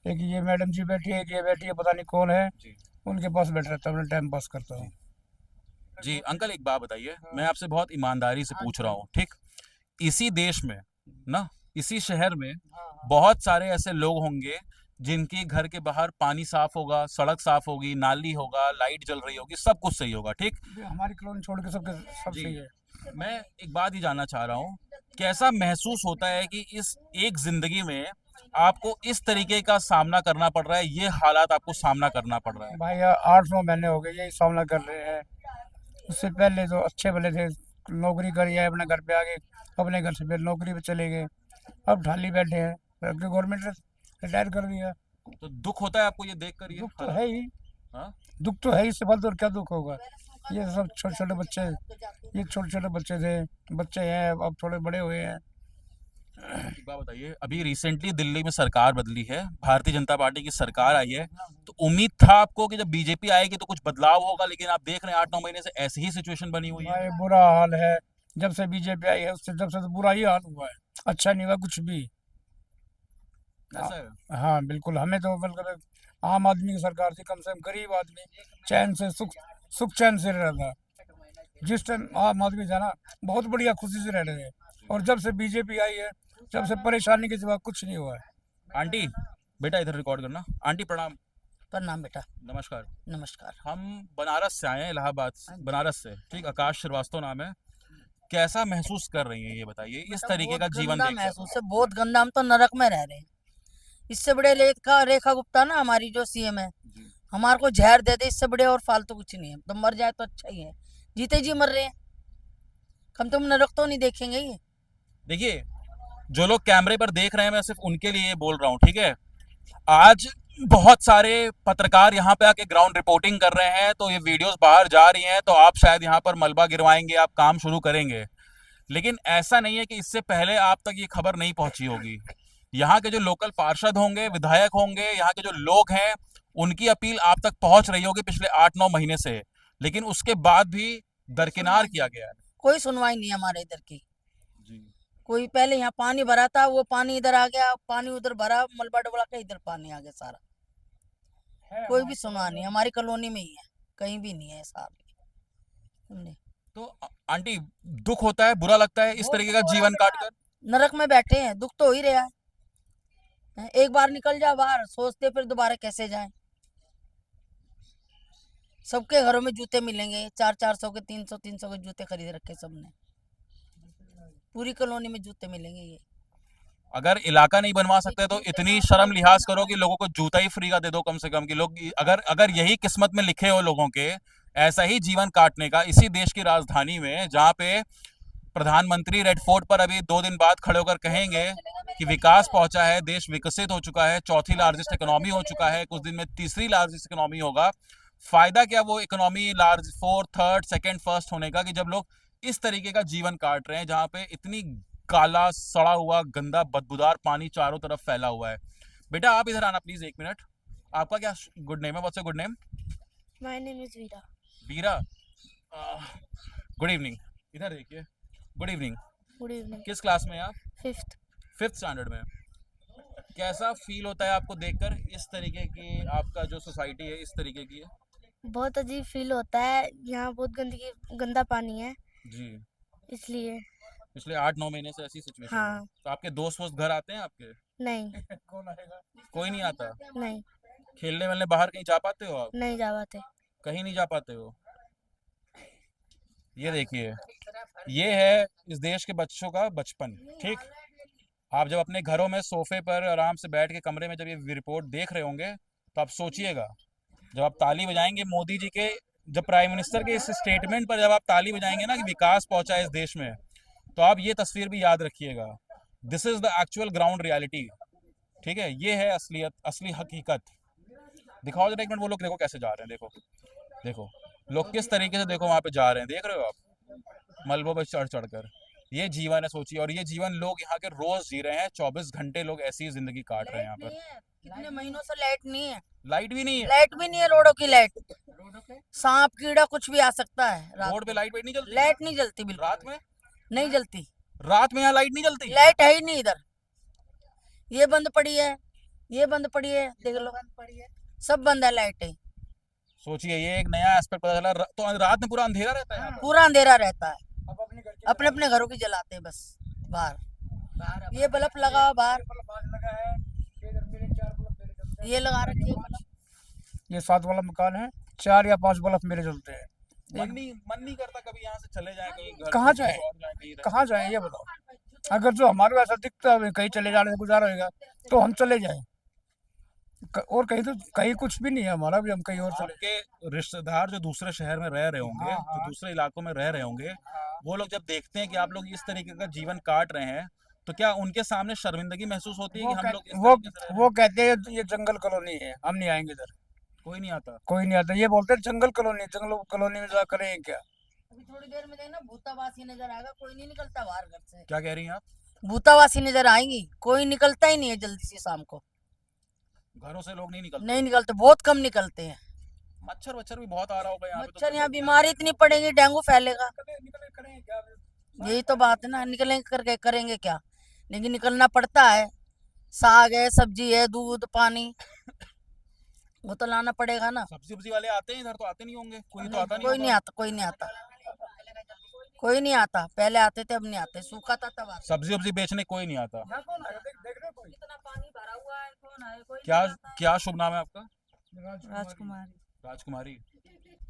ये मैडम जी बैठी है, ये बैठी है, पता नहीं कौन है, जी। उनके पास बैठ रहता हूँ, टाइम पास करता हूँ। जी अंकल, एक बात बताइए, मैं आपसे बहुत ईमानदारी से पूछ रहा हूँ, ठीक? इसी देश में ना, इसी शहर में बहुत सारे ऐसे लोग होंगे जिनके घर के बाहर पानी साफ होगा, सड़क साफ होगी, नाली होगा, लाइट जल रही होगी, सब कुछ सही होगा, ठीक? हमारी कॉलोनी छोड़ के सब जी। सही है। मैं एक बात ही जानना चाह रहा हूँ, कैसा महसूस होता है कि इस एक जिंदगी में आपको इस तरीके का सामना करना पड़ रहा है, ये हालात आपको सामना करना पड़ रहा है? भाई 8-9 महीने हो गए यही सामना कर रहे हैं। उससे पहले तो अच्छे भले थे, नौकरी करी है, अपने घर पे आ गए, अपने घर से फिर नौकरी पे चले गए, अब ढाली बैठे हैं। गवर्नमेंट ने रिटायर कर दिया। तो दुख होता है आपको ये देख कर? ये दुख तो है ही, हाँ? दुख तो है ही, इससे फालतू और क्या दुख होगा। ये सब छोटे छोटे बच्चे, ये छोटे छोटे बच्चे हैं, अब थोड़े बड़े हुए हैं। एक बात बताइए, अभी रिसेंटली दिल्ली में सरकार बदली है, भारतीय जनता पार्टी की सरकार आई है, तो उम्मीद था आपको कि जब बीजेपी आएगी तो कुछ बदलाव होगा, लेकिन आप देख रहे हैं 8-9 महीने से ऐसी ही सिचुएशन बनी हुई है। भाई बुरा हाल है, जब से बीजेपी आई है उससे जब से तो बुरा ही हाल हुआ है, अच्छा नहीं हुआ कुछ भी। ऐसा है? हाँ बिल्कुल, हमें तो मतलब आम आदमी की सरकार थी, कम से कम गरीब आदमी चैन से सुख चैन से रह रहा था। जिस टाइम आम आदमी था ना, बहुत बढ़िया खुशी से रह रहे थे, और जब से बीजेपी आई है, जब से परेशानी के सिवा कुछ नहीं हुआ है। आंटी बेटा इधर रिकॉर्ड करना। आंटी प्रणाम। प्रणाम बेटा। नमस्कार। नमस्कार। हम बनारस से आए हैं, इलाहाबाद बनारस से, ठीक? आकाश श्रीवास्तव नाम है। कैसा महसूस कर रही हैं ये बताइए, इस तरीके का जीवन गंदा देख कर? महसूस है, बहुत गंदा। हम तो नरक में रह रहे हैं। इससे बड़े रेखा गुप्ता ना हमारी जो सीएम है, हमारे को जहर दे दे, इससे बड़े और फालतू कुछ नहीं है। तो मर जाए तो अच्छा ही है, जीते जी मर रहे हैं, कम तुम नरक तो नहीं देखेंगे ये। देखिए, जो लोग कैमरे पर देख रहे हैं, मैं सिर्फ उनके लिए बोल रहा हूँ, ठीक है? आज बहुत सारे पत्रकार यहाँ पे आके ग्राउंड रिपोर्टिंग कर रहे हैं, तो ये वीडियोस बाहर जा रही हैं, तो आप शायद यहाँ पर मलबा गिरवाएंगे, आप काम शुरू करेंगे, लेकिन ऐसा नहीं है कि इससे पहले आप तक ये खबर नहीं पहुंची होगी। यहाँ के जो लोकल पार्षद होंगे, विधायक होंगे, यहाँ के जो लोग हैं, उनकी अपील आप तक पहुंच रही होगी पिछले 8-9 महीने से, लेकिन उसके बाद भी दरकिनार किया गया है। कोई सुनवाई नहीं हमारे इधर की। कोई पहले यहाँ पानी भरा था, वो पानी इधर आ गया, पानी उधर भरा, मलबा डबला के इधर पानी आ गया सारा। कोई भी सुनवाई नहीं, हमारी कॉलोनी में ही है, कहीं भी नहीं है साहब। तो आंटी दुख होता है, बुरा लगता है इस तरीके का जीवन काट कर? नरक में बैठे हैं, दुख तो हो ही रहा है। एक बार निकल जाओ बाहर, सोचते फिर दोबारा कैसे जाएं। सबके घरों में जूते मिलेंगे, 400-400 के, 300-300 के जूते खरीद रखे सबने। पूरी कॉलोनी में जूते मिलेंगे ये। अगर इलाका नहीं बनवा सकते तो इतनी शर्म लिहाज करो कि लोगों को जूता ही फ्री का दे दो कम से कम, कि लोग अगर अगर यही किस्मत में लिखे हो लोगों के ऐसा ही जीवन काटने का इसी देश की राजधानी में, जहाँ पे प्रधानमंत्री रेड फोर्ट पर अभी 2 दिन बाद खड़े होकर कहेंगे कि विकास पहुंचा है, देश विकसित हो चुका है, चौथी लार्जेस्ट इकोनॉमी हो चुका है, कुछ दिन में तीसरी लार्जेस्ट इकोनॉमी होगा। फायदा क्या वो economy large 4th, 3rd, 2nd, 1st होने का, कि जब लोग इस तरीके का जीवन काट रहे हैं जहाँ पे इतनी काला सड़ा हुआ गंदा बदबूदार पानी चारों तरफ फैला हुआ है। बेटा आप इधर आना प्लीज 1 मिनट। आपका क्या गुड नेम है? What's your good name? My name is Veera. Veera, good evening. इधर देखिए, गुड इवनिंग। Good evening. किस क्लास में हैं आप? 5th स्टैंडर्ड में। कैसा फील होता है आपको देखकर इस तरीके की, आपका जो सोसाइटी है इस तरीके की है? बहुत अजीब फील होता है, यहाँ बहुत गंदगी गंदा पानी है जी। इसलिए। पिछले 8-9 महीने से ऐसी सिचुएशन है। हाँ। तो आपके दोस्त वोस्त घर आते हैं आपके? नहीं कोई नहीं आता? नहीं खेलने वेलने बाहर कहीं जा पाते हो आप? नहीं जा पाते। कहीं नहीं जा पाते हो? ये देखिए, ये है इस देश के बच्चों का बचपन। ठीक, आप जब अपने घरों में सोफे पर आराम से बैठ के कमरे में जब ये रिपोर्ट देख रहे होंगे तो आप सोचिएगा, जब आप ताली बजाएंगे मोदी जी के, जब प्राइम मिनिस्टर के इस स्टेटमेंट पर जब आप ताली बजाएंगे ना कि विकास पहुंचा है इस देश में, तो आप ये तस्वीर भी याद रखिएगा। This is the actual ground reality. ठीक है, ये है असलियत, असली हकीकत। दिखाओ जरा 1 मिनट, वो लोग देखो कैसे जा रहे हैं, देखो देखो लोग किस तरीके से देखो वहां पे जा रहे हैं, देख रहे हो आप, मलबों पर चढ़ चढ़ कर। ये जीवन है, सोचिए। और ये जीवन लोग यहाँ के रोज जी रहे हैं, 24 घंटे लोग ऐसी ही जिंदगी काट रहे हैं यहाँ पर। कितने महीनों से लाइट नहीं है। लाइट भी नहीं है? लाइट भी नहीं है, रोडों की लाइट। सांप कीड़ा कुछ भी आ सकता है रात रोड पे लाइट नहीं जलती? लाइट नहीं जलती बिल्कुल। रात में नहीं जलती। रात में यहाँ लाइट नहीं जलती? लाइट है ही नहीं इधर। ये बंद पड़ी है, ये बंद पड़ी है, देख लो सब बंद है लाइटें। सोचिए, ये एक नया एस्पेक्ट पता चला। तो रात में पूरा अंधेरा रहता है यहाँ पर? पूरा अंधेरा रहता है। अपने अपने घरों की जलाते हैं बस बाहर। ये बल्ब लगा हुआ बाहर, ये लगा रखी है बल्ब। ये 7 वाला मकान है, 4 या 5 बल्ब मेरे जलते हैं। मन नहीं करता कभी यहाँ से चले जाए कहीं घर? कहाँ पे जाए? और जाए कहीं रहे? कहाँ जाए ये बताओ? अगर जो हमारे को ऐसा दिखता है कहीं चले जाने से गुजारा होगा तो हम चले जाएं। और कहीं तो कहीं कुछ भी नहीं है हमारा, भी हम कहीं और चले। आपके रिश्तेदार जो दूसरे शहर में रह रहे होंगे, हाँ, जो दूसरे इलाकों में रह रहे होंगे, वो लोग जब देखते हैं कि आप लोग इस तरीके का जीवन काट रहे हैं, तो क्या उनके सामने शर्मिंदगी महसूस होती है कि हम लोग इस वो तरीके से रह रहे हैं? वो कहते हैं ये जंगल कॉलोनी है, हम नहीं आएंगे इधर। कोई नहीं आता? कोई नहीं आता, ये बोलते हैं जंगल कॉलोनी, जंगल कॉलोनी में जा करेंगे क्या? अभी थोड़ी देर में देखना भूतावासी नजर आएगा, कोई नहीं निकलता बाहर घर से। क्या कह रही हैं आप? भूतावासी नजर आएंगी, कोई निकलता ही नहीं है जल्दी से शाम को। घरों से लोग नहीं निकलते? नहीं निकलते, बहुत कम निकलते हैं। मच्छर वच्छर भी बहुत आ रहा होगा यहाँ पे तो? मच्छर, यहाँ बीमारी इतनी पड़ेगी, डेंगू फैलेगा। यही तो बात है ना, निकलेंगे करके करेंगे क्या? लेकिन निकलना पड़ता है। साग है, सब्जी है, दूध पानी वो तो लाना पड़ेगा ना। सब्जी वब्जी वाले आते हैं इधर? तो आते नहीं होंगे, कोई तो आता नहीं कोई नहीं होगा। आता, कोई नहीं आता, कोई नहीं आता। पहले आते थे, अब नहीं आते। सूखा था तब आते। सब्जी वब्जी बेचने कोई नहीं आता? इतना पानी भरा हुआ है, कौन है? कोई क्या नहीं आता। क्या शुभ नाम है आपका? राजकुमारी। राजकुमारी।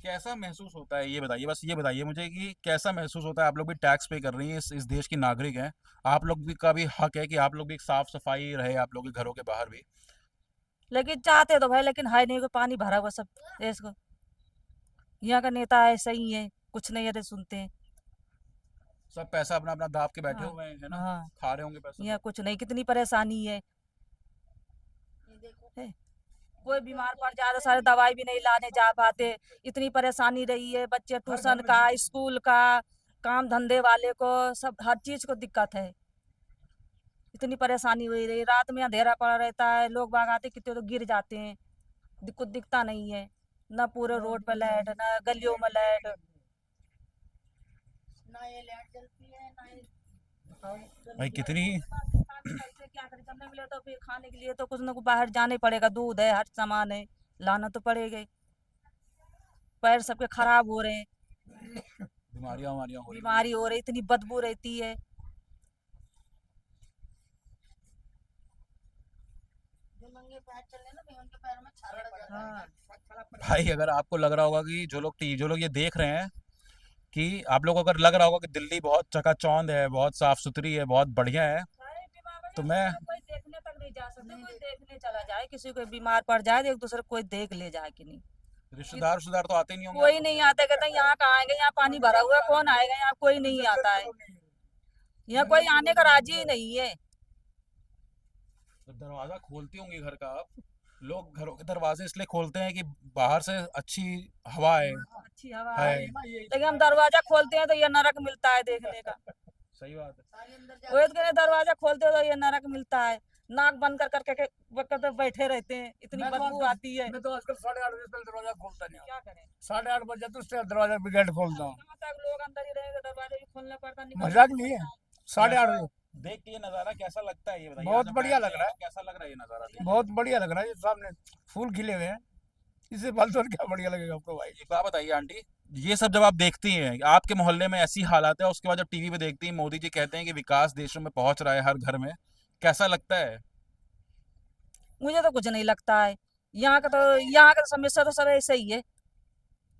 कैसा महसूस होता है ये बताइए, बस ये बताइए मुझे कि कैसा महसूस होता है? आप लोग भी टैक्स पे कर रही हैं, इस देश की नागरिक हैं, आप लोग भी का भी हक है कि आप लोग भी साफ सफाई रहे आप लोग के घरों के बाहर भी। लेकिन चाहते तो भाई, लेकिन है नहीं, कोई पानी भरा हुआ सब देश को। यहाँ का नेता ऐसा ही है, कुछ नहीं है सुनते हैं। सब पैसा अपना अपना दाब के बैठे हाँ, हुए हैं, है ना? हाँ। खा रहे होंगे पैसा। यहाँ कुछ नहीं, कितनी परेशानी है। कोई बीमार पड़ जाए तो सारे दवाई भी नहीं लाने जा पाते, इतनी परेशानी रही है। बच्चे ट्यूशन का, स्कूल का, काम धंधे वाले को, सब हर चीज को दिक्कत है। इतनी परेशानी हुई रही, रात में अंधेरा पड़ा रहता है, लोग बाग आते कितने तो गिर जाते हैं, कुछ दिखता नहीं है ना। पूरे रोड पे लाइट, ना गलियों में लाइट। ना ये लाइट जलती है, ना ये भाई कितनी कैसे क्या करें? जब नहीं मिले तो फिर खाने के लिए तो कुछ ना कुछ बाहर जाने पड़ेगा। दूध है, हर सामान है, लाना तो पड़ेगा ही। पैर सबके खराब हो रहे हैं, बीमारियां हो रही हैं। बीमारी हो रही, इतनी बदबू रहती है। जो नंगे पैर चले ना, उनके पैर में छाला लग जाता है। हाँ। भाई अगर आपको लग रहा होगा कि जो लोग ये देख रहे हैं, कि आप लोगों को अगर लग रहा होगा कि दिल्ली बहुत चकाचौंध है, बहुत साफ सुथरी है, बहुत बढ़िया है, तो मैं कोई देखने तक नहीं जा सकते, कोई देखने चला जाए, किसी को बीमार पड़ जाए तो एक दूसरे को कोई देख ले जाए कि नहीं, रिश्तेदार तो आते नहीं होंगे कोई नहीं आता। कहते हैं यहाँ कहाँ आएंगे, यहाँ पानी भरा हुआ है, कौन आएगा, यहाँ कोई नहीं आता है, यहाँ कोई आने का राजी ही नहीं है। तो दरवाजा खोलती होंगी घर का आप, लोग घरों के दरवाजे इसलिए खोलते हैं कि बाहर से अच्छी हवा है। अच्छी हवा है। है, लेकिन हम दरवाजा खोलते हैं तो ये नरक मिलता है देखने का। सही बात है। वो तो कहते दरवाजा खोलते हो तो ये नरक मिलता है, नाक बंद कर करके वक्त बैठे रहते हैं, इतनी बदबू आती है। मैं तो आजकल 8:30 बजे तक दरवाजा खोलता नहीं हूँ। क्या करें, 8:30 बजे तो उससे दरवाजा भी गेट खोलता हूँ। जहाँ तक लोग अंदर ही रहेंगे दरवाजा भी खोलना पड़ता, मजाक नहीं है। 8:30 बजे देख के ये नजारा कैसा लगता है ये बताइए। बहुत जब बढ़िया बैठते लग रहा हैं, कैसा लग रहा है ये नजारा देख के? बहुत बढ़िया लग रहा है। ये सामने फूल खिले हुए हैं, इससे फालतू और क्या बढ़िया लगेगा आपको भाई। एक बात बताइए आंटी, ये सब जब आप देखती हैं, आपके मोहल्ले में ऐसी हालात है, उसके बाद जब टीवी पे देखती हैं मोदी जी कहते हैं कि विकास देशों में पहुंच रहा है हर घर में, कैसा लगता है? मुझे तो कुछ नहीं लगता है। यहाँ का तो समस्या तो सब ऐसे ही है,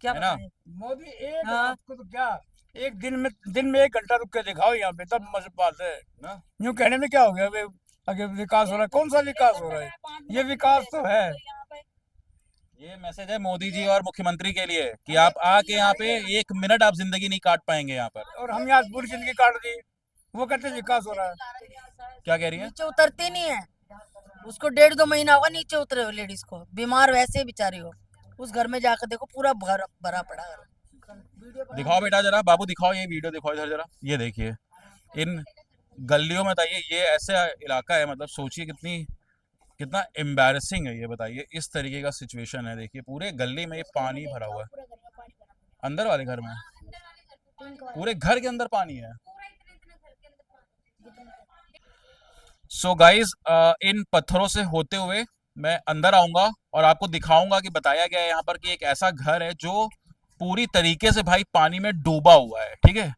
क्या है ना? बताएं। मोदी एक हाँ। आपको तो क्या एक दिन में 1 घंटा रुक के दिखाओ यहाँ पे, तब मजे बात है ना? यूँ कहने में क्या हो गया वे आगे विकास हो रहा है? कौन सा विकास हो रहा है? ये विकास तो है। ये मैसेज है मोदी जी और मुख्यमंत्री के लिए कि आप आके यहाँ पे 1 मिनट आप जिंदगी नहीं काट पाएंगे यहाँ पर। और हम यहाँ पूरी जिंदगी काट दी, वो कहते हैं विकास हो रहा है। क्या कह रही है? नीचे उतरती नहीं है, उसको 1.5-2 महीना होगा नीचे उतरे हो, लेडीज को बीमार वैसे बेचारी हो, उस घर में जाकर देखो पूरा भरा पड़ा है। दिखाओ बेटा जरा, बाबू दिखाओ ये वीडियो, दिखाओ इधर जरा, ये देखिए इन गलियों में। बताइए ये ऐसा इलाका है, मतलब सोचिए कितना एम्बैरेसिंग है ये, बताइए इस तरीके का सिचुएशन है। देखिए पूरे गली में ये पानी भरा हुआ है, अंदर वाले घर में पूरे घर के अंदर पानी है। सो गाइज इन पत्थरों से होते हुए मैं अंदर आऊंगा और आपको दिखाऊंगा कि बताया गया है यहाँ पर कि एक ऐसा घर है जो पूरी तरीके से भाई पानी में डूबा हुआ है। ठीक है,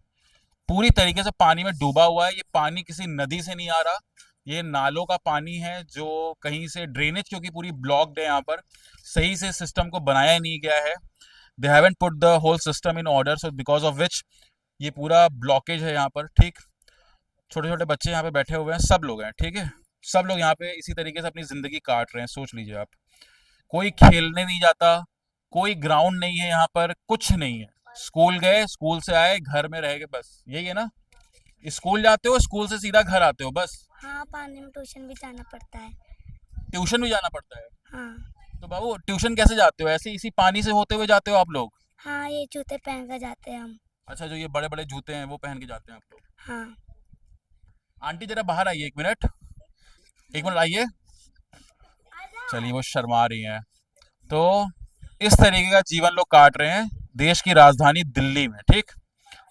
पूरी तरीके से पानी में डूबा हुआ है। ये पानी किसी नदी से नहीं आ रहा, ये नालों का पानी है जो कहीं से ड्रेनेज, क्योंकि पूरी ब्लॉक्ड है यहाँ पर, सही से सिस्टम को बनाया नहीं गया है। They haven't put the whole system in order, so because of which ये पूरा ब्लॉकेज है यहाँ पर। ठीक, छोटे छोटे बच्चे यहाँ पे बैठे हुए हैं, सब लोग हैं। ठीक है, सब लोग यहाँ पे इसी तरीके से अपनी जिंदगी काट रहे हैं। सोच लीजिए आप, कोई खेलने नहीं जाता, कोई ग्राउंड नहीं है यहाँ पर, कुछ नहीं है। स्कूल गए, स्कूल से आए, घर में रह गए, बस यही है ना। स्कूल जाते हो, स्कूल से सीधा घर आते हो, बस। हाँ, पानी में ट्यूशन भी जाना पड़ता है। ट्यूशन भी जाना पड़ता है? हाँ। तो बाबू ट्यूशन कैसे जाते हो? ऐसे इसी पानी से होते हुए जाते हो आप लोग? हाँ, ये जूते पहन कर जाते हैं हम। अच्छा, जो ये बड़े बड़े जूते हैं वो पहन के जाते हैं आप लोग? हाँ। आंटी जरा बाहर आइए, 1 मिनट आइए। चलिए, वो शर्मा रही हैं। तो इस तरीके का जीवन लोग काट रहे हैं देश की राजधानी दिल्ली में। ठीक,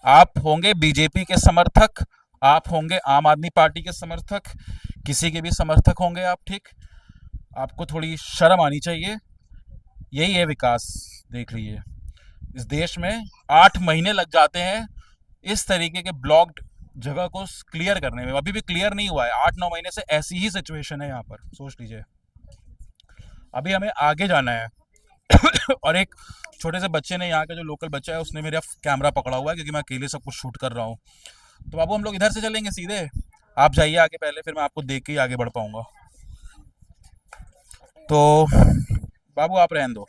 आप होंगे बीजेपी के समर्थक, आप होंगे आम आदमी पार्टी के समर्थक, किसी के भी समर्थक होंगे आप। ठीक, आपको थोड़ी शर्म आनी चाहिए। यही है विकास। देख लीजिए, इस देश में 8 महीने लग जाते हैं इस तरीके के ब्लॉक्ड जगह को क्लियर करने में, अभी भी क्लियर नहीं हुआ है। 8-9 महीने से ऐसी ही सिचुएशन है यहाँ पर, सोच लीजिए। अभी हमें आगे जाना है और एक छोटे से बच्चे ने, यहाँ का जो लोकल बच्चा है, उसने मेरा कैमरा पकड़ा हुआ है क्योंकि मैं अकेले सब कुछ शूट कर रहा हूँ। तो बाबू हम लोग इधर से चलेंगे सीधे, आप जाइए आगे पहले, फिर मैं आपको देख के ही आगे बढ़ पाऊंगा। तो बाबू आप रहने दो।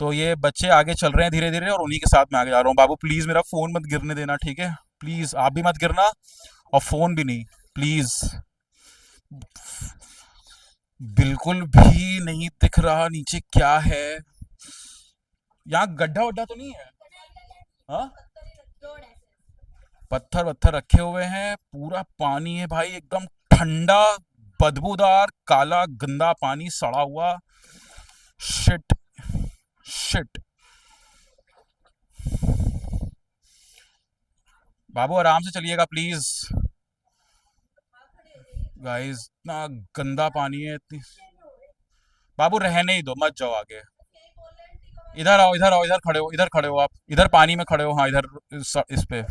तो ये बच्चे आगे चल रहे हैं धीरे धीरे और उन्हीं के साथ मैं आगे जा रहा हूँ। बाबू प्लीज मेरा फोन मत गिरने देना, ठीक है? प्लीज आप भी मत गिरना और फोन भी नहीं, प्लीज। बिल्कुल भी नहीं दिख रहा नीचे क्या है। यहाँ गड्ढा वड्ढा तो नहीं है? हाँ, पत्थर वत्थर रखे हुए हैं, पूरा पानी है भाई, एकदम ठंडा, बदबूदार, काला गंदा पानी, सड़ा हुआ। Shit shit. बाबू आराम से चलिएगा प्लीज। गाइस इतना गंदा पानी है, इतनी। बाबू रहने ही दो, मत जाओ आगे। इधर आओ, इधर आओ, इधर खड़े हो, इधर खड़े हो आप, इधर पानी में खड़े हो। हाँ, इधर इस पे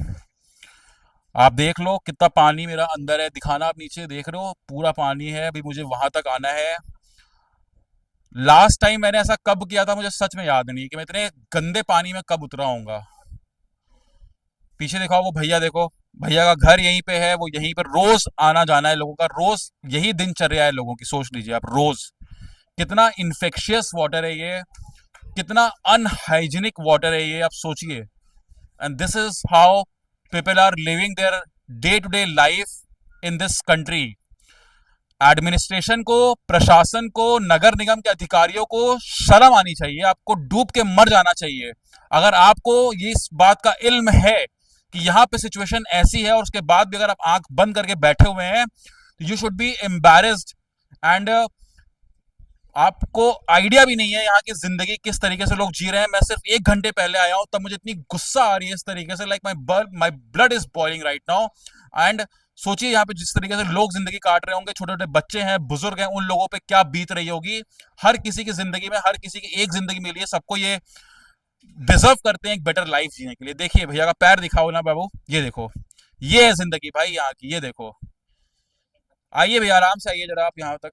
आप देख लो कितना पानी मेरा अंदर है। दिखाना, आप नीचे देख रहे हो, पूरा पानी है। अभी मुझे वहां तक आना है। लास्ट टाइम मैंने ऐसा कब किया था मुझे सच में याद नहीं कि मैं इतने गंदे पानी में कब उतरा होऊंगा। पीछे दिखाओ, वो भैया देखो, भैया का घर यहीं पे है, वो यहीं पर रोज आना जाना है लोगों का, रोज यही दिनचर्या है लोगों की। सोच लीजिए आप, रोज कितना इन्फेक्शियस वाटर है ये, कितना अनहाइजीनिक वाटर है ये, आप सोचिए। And this is how people are living their day to day life in this country. Administration को, प्रशासन को, नगर निगम के अधिकारियों को शर्म आनी चाहिए, आपको डूब के मर जाना चाहिए। अगर आपको ये इस बात का इल्म है कि यहाँ पे सिचुएशन ऐसी है और उसके बाद भी अगर आप आंख बंद करके बैठे हुए हैं, तो you should be embarrassed. And आपको आइडिया भी नहीं है यहाँ की जिंदगी किस तरीके से लोग जी रहे हैं। मैं सिर्फ 1 घंटे पहले आया हूं, तब मुझे इतनी गुस्सा आ रही है इस तरीके से, like my blood is boiling right now. And सोचिए यहाँ पे जिस तरीके से लोग जिंदगी काट रहे होंगे, छोटे छोटे बच्चे हैं, बुजुर्ग हैं, उन लोगों पे क्या बीत रही होगी। हर किसी की जिंदगी में, हर किसी की एक जिंदगी मिली है, सबको ये डिजर्व करते हैं एक बेटर लाइफ जीने के लिए। देखिए भैया का पैर दिखाओ ना बाबू, ये देखो, ये है जिंदगी भाई यहाँ की, ये देखो। आइए भैया, आराम से आइए जरा आप यहाँ तक।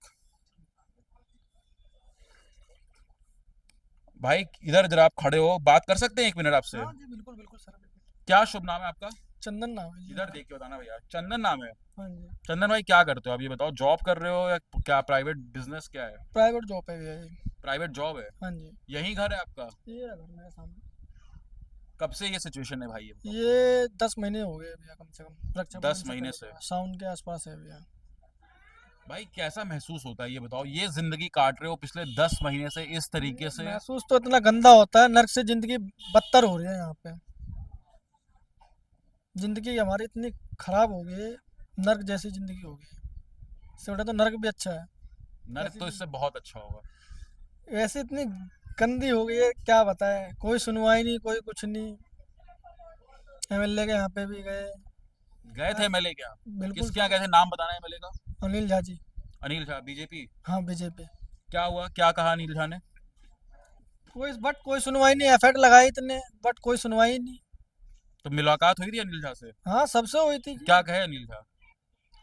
भाई इधर जरा आप खड़े हो, बात कर सकते हैं 1 मिनट आपसे? हाँ जी, बिल्कुल बिल्कुल सर। क्या शुभ नाम है आपका? चंदन नाम है जी। इधर देख के बताना भैया, चंदन नाम है। हाँ जी, चंदन भाई क्या करते हो आप, ये बताओ, जॉब कर रहे हो या क्या प्राइवेट बिजनेस क्या है? प्राइवेट जॉब है भैया ये। प्राइवेट जॉब है, हाँ जी, यही घर है आपका? ये है घर मेरे सामने। कब से ये सिचुएशन है भाई ये बताओ? ये 10 महीने हो गए भैया, कम से कम रक्षाबंधन 10 महीने पहले, से? साउन के आसपास है भैया। भाई कैसा महसूस होता है ये बताओ, ये जिंदगी काट रहे हो पिछले 10 महीने से इस तरीके से? महसूस तो इतना गंदा होता है, नर्क से जिंदगी बदतर हो रही है यहाँ पे। जिंदगी हमारी इतनी खराब हो गई है, नर्क जैसी जिंदगी हो गई है। इससे बड़ा तो नर्क भी अच्छा है। नर्क तो इससे बहुत अच्छा होगा। ऐसी इतनी गंदी हो गई है, क्या बताएं। कोई सुनवाई नहीं, कोई कुछ नहीं। एमएलए के यहाँ पे भी गए थे एमएलए क्या? बिल्कुल। किसके यहाँ गए थे, नाम बताना है एमएलए का? अनिल झा जी। अनिल झा, बीजेपी? हाँ बीजेपी। क्या हुआ, क्या कहा अनिल झा ने? कोई सुनवाई नहीं, एफर्ट लगाई इतने, बट कोई सुनवाई नहीं। तो मुलाकात हुई थी अनिल झा से? हाँ सबसे हुई थी। क्या कहे अनिल झा?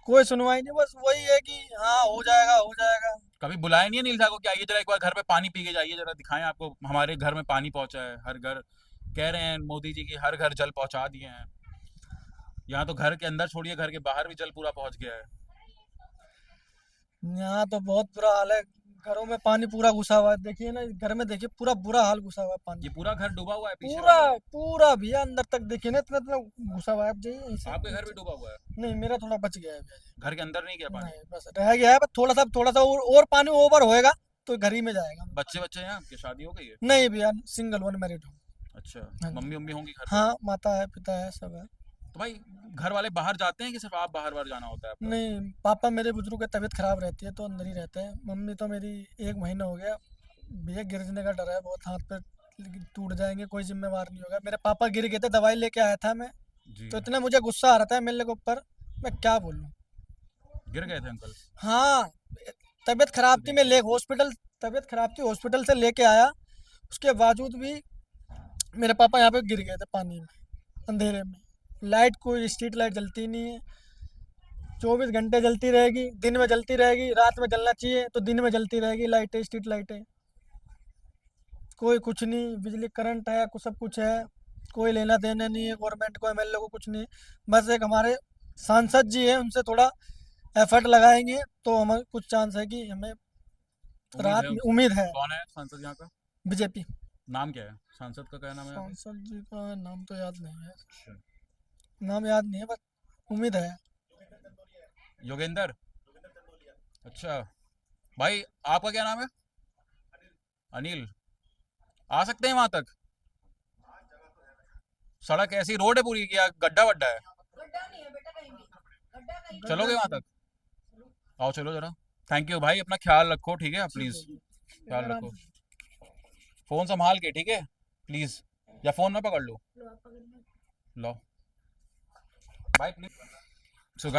कोई सुनवाई नहीं, बस वही है कि हाँ हो जाएगा हो जाएगा। कभी बुलाया नहीं अनिल झा को कि आइए जरा एक बार घर पे पानी पी के जाइए, जरा दिखाएं आपको हमारे घर में पानी पहुंचा है, हर घर, कह रहे हैं मोदी जी की हर घर जल पहुंचा दिए हैं। यहाँ तो घर के अंदर छोड़िए, घर के बाहर भी जल पूरा पहुंच गया है। यहाँ तो बहुत बुरा हाल है, घरों में पानी पूरा घुसा हुआ है। देखिए ना, घर में देखिए पूरा बुरा हाल घुसा हुआ है पानी। ये पूरा घर डूबा हुआ है पीछे पूरा वाला? पूरा भैया अंदर तक देखिए ना, इतना इतना घुसा हुआ है। आप जाइए ऐसे। आपके घर भी डूबा हुआ है? नहीं, मेरा थोड़ा बच गया है भैया। घर के अंदर नहीं गया पानी? नहीं, बस रह गया है, बस थोड़ा सा और पानी ओवर होएगा तो घर ही में जाएगा। बच्चे बच्चे हैं आपके, शादी हो गई है? नहीं भैया, सिंगल वन मैरिड हूँ। अच्छा, हाँ जी। मम्मी होंगी घर पे? हाँ, माता है, पिता है, सब है। तो भाई घर वाले बाहर जाते हैं कि सिर्फ आप बाहर बाहर जाना होता है आपका? नहीं, पापा मेरे बुजुर्ग की तबीयत खराब रहती है तो अंदर ही रहते हैं। मम्मी तो मेरी 1 महीना हो गया भैया, गिरने का डर है बहुत, हाथ पे टूट जाएंगे, कोई जिम्मेवार नहीं होगा। मेरे पापा गिर गए थे, दवाई लेके आया था मैं, जी। तो इतना मुझे गुस्सा आ रहा था एमएलए के ऊपर, मैं क्या बोलूँ। गिर गए थे अंकल? हाँ, तबीयत खराब थी, मैं तबीयत खराब थी, हॉस्पिटल से लेके आया। उसके बावजूद भी मेरे पापा यहाँ पे गिर गए थे पानी में, अंधेरे में। लाइट, कोई स्ट्रीट लाइट जलती नहीं है, 24 घंटे जलती रहेगी, दिन में जलती रहेगी, रात में जलना चाहिए तो दिन में जलती रहेगी लाइटें, स्ट्रीट लाइटें। कोई कुछ नहीं, बिजली करंट है, कुछ सब कुछ है, कोई लेना देना नहीं है गवर्नमेंट को, एमएलए को कुछ नहीं। बस एक हमारे सांसद जी हैं, उनसे थोड़ा एफर्ट लगाएंगे तो हमें कुछ चांस है कि हमें राहत, उम्मीद है। कौन है सांसद यहाँ का? बीजेपी। नाम क्या है सांसद का, क्या नाम है? सांसद जी का नाम तो याद नहीं है, नाम याद नहीं है, बस उम्मीद है। योगेंद्र? अच्छा भाई, आपका क्या नाम है? अनिल। आ सकते हैं वहां तक? सड़क ऐसी, रोड है पूरी, क्या गड्ढा वड्ढा है? चलोगे वहां तक? आओ चलो जरा। थैंक यू भाई, अपना ख्याल रखो, ठीक है? प्लीज ख्याल रखो, फोन संभाल के, ठीक है प्लीज, या फोन ना पकड़ लो, लो भाई प्लीज। सो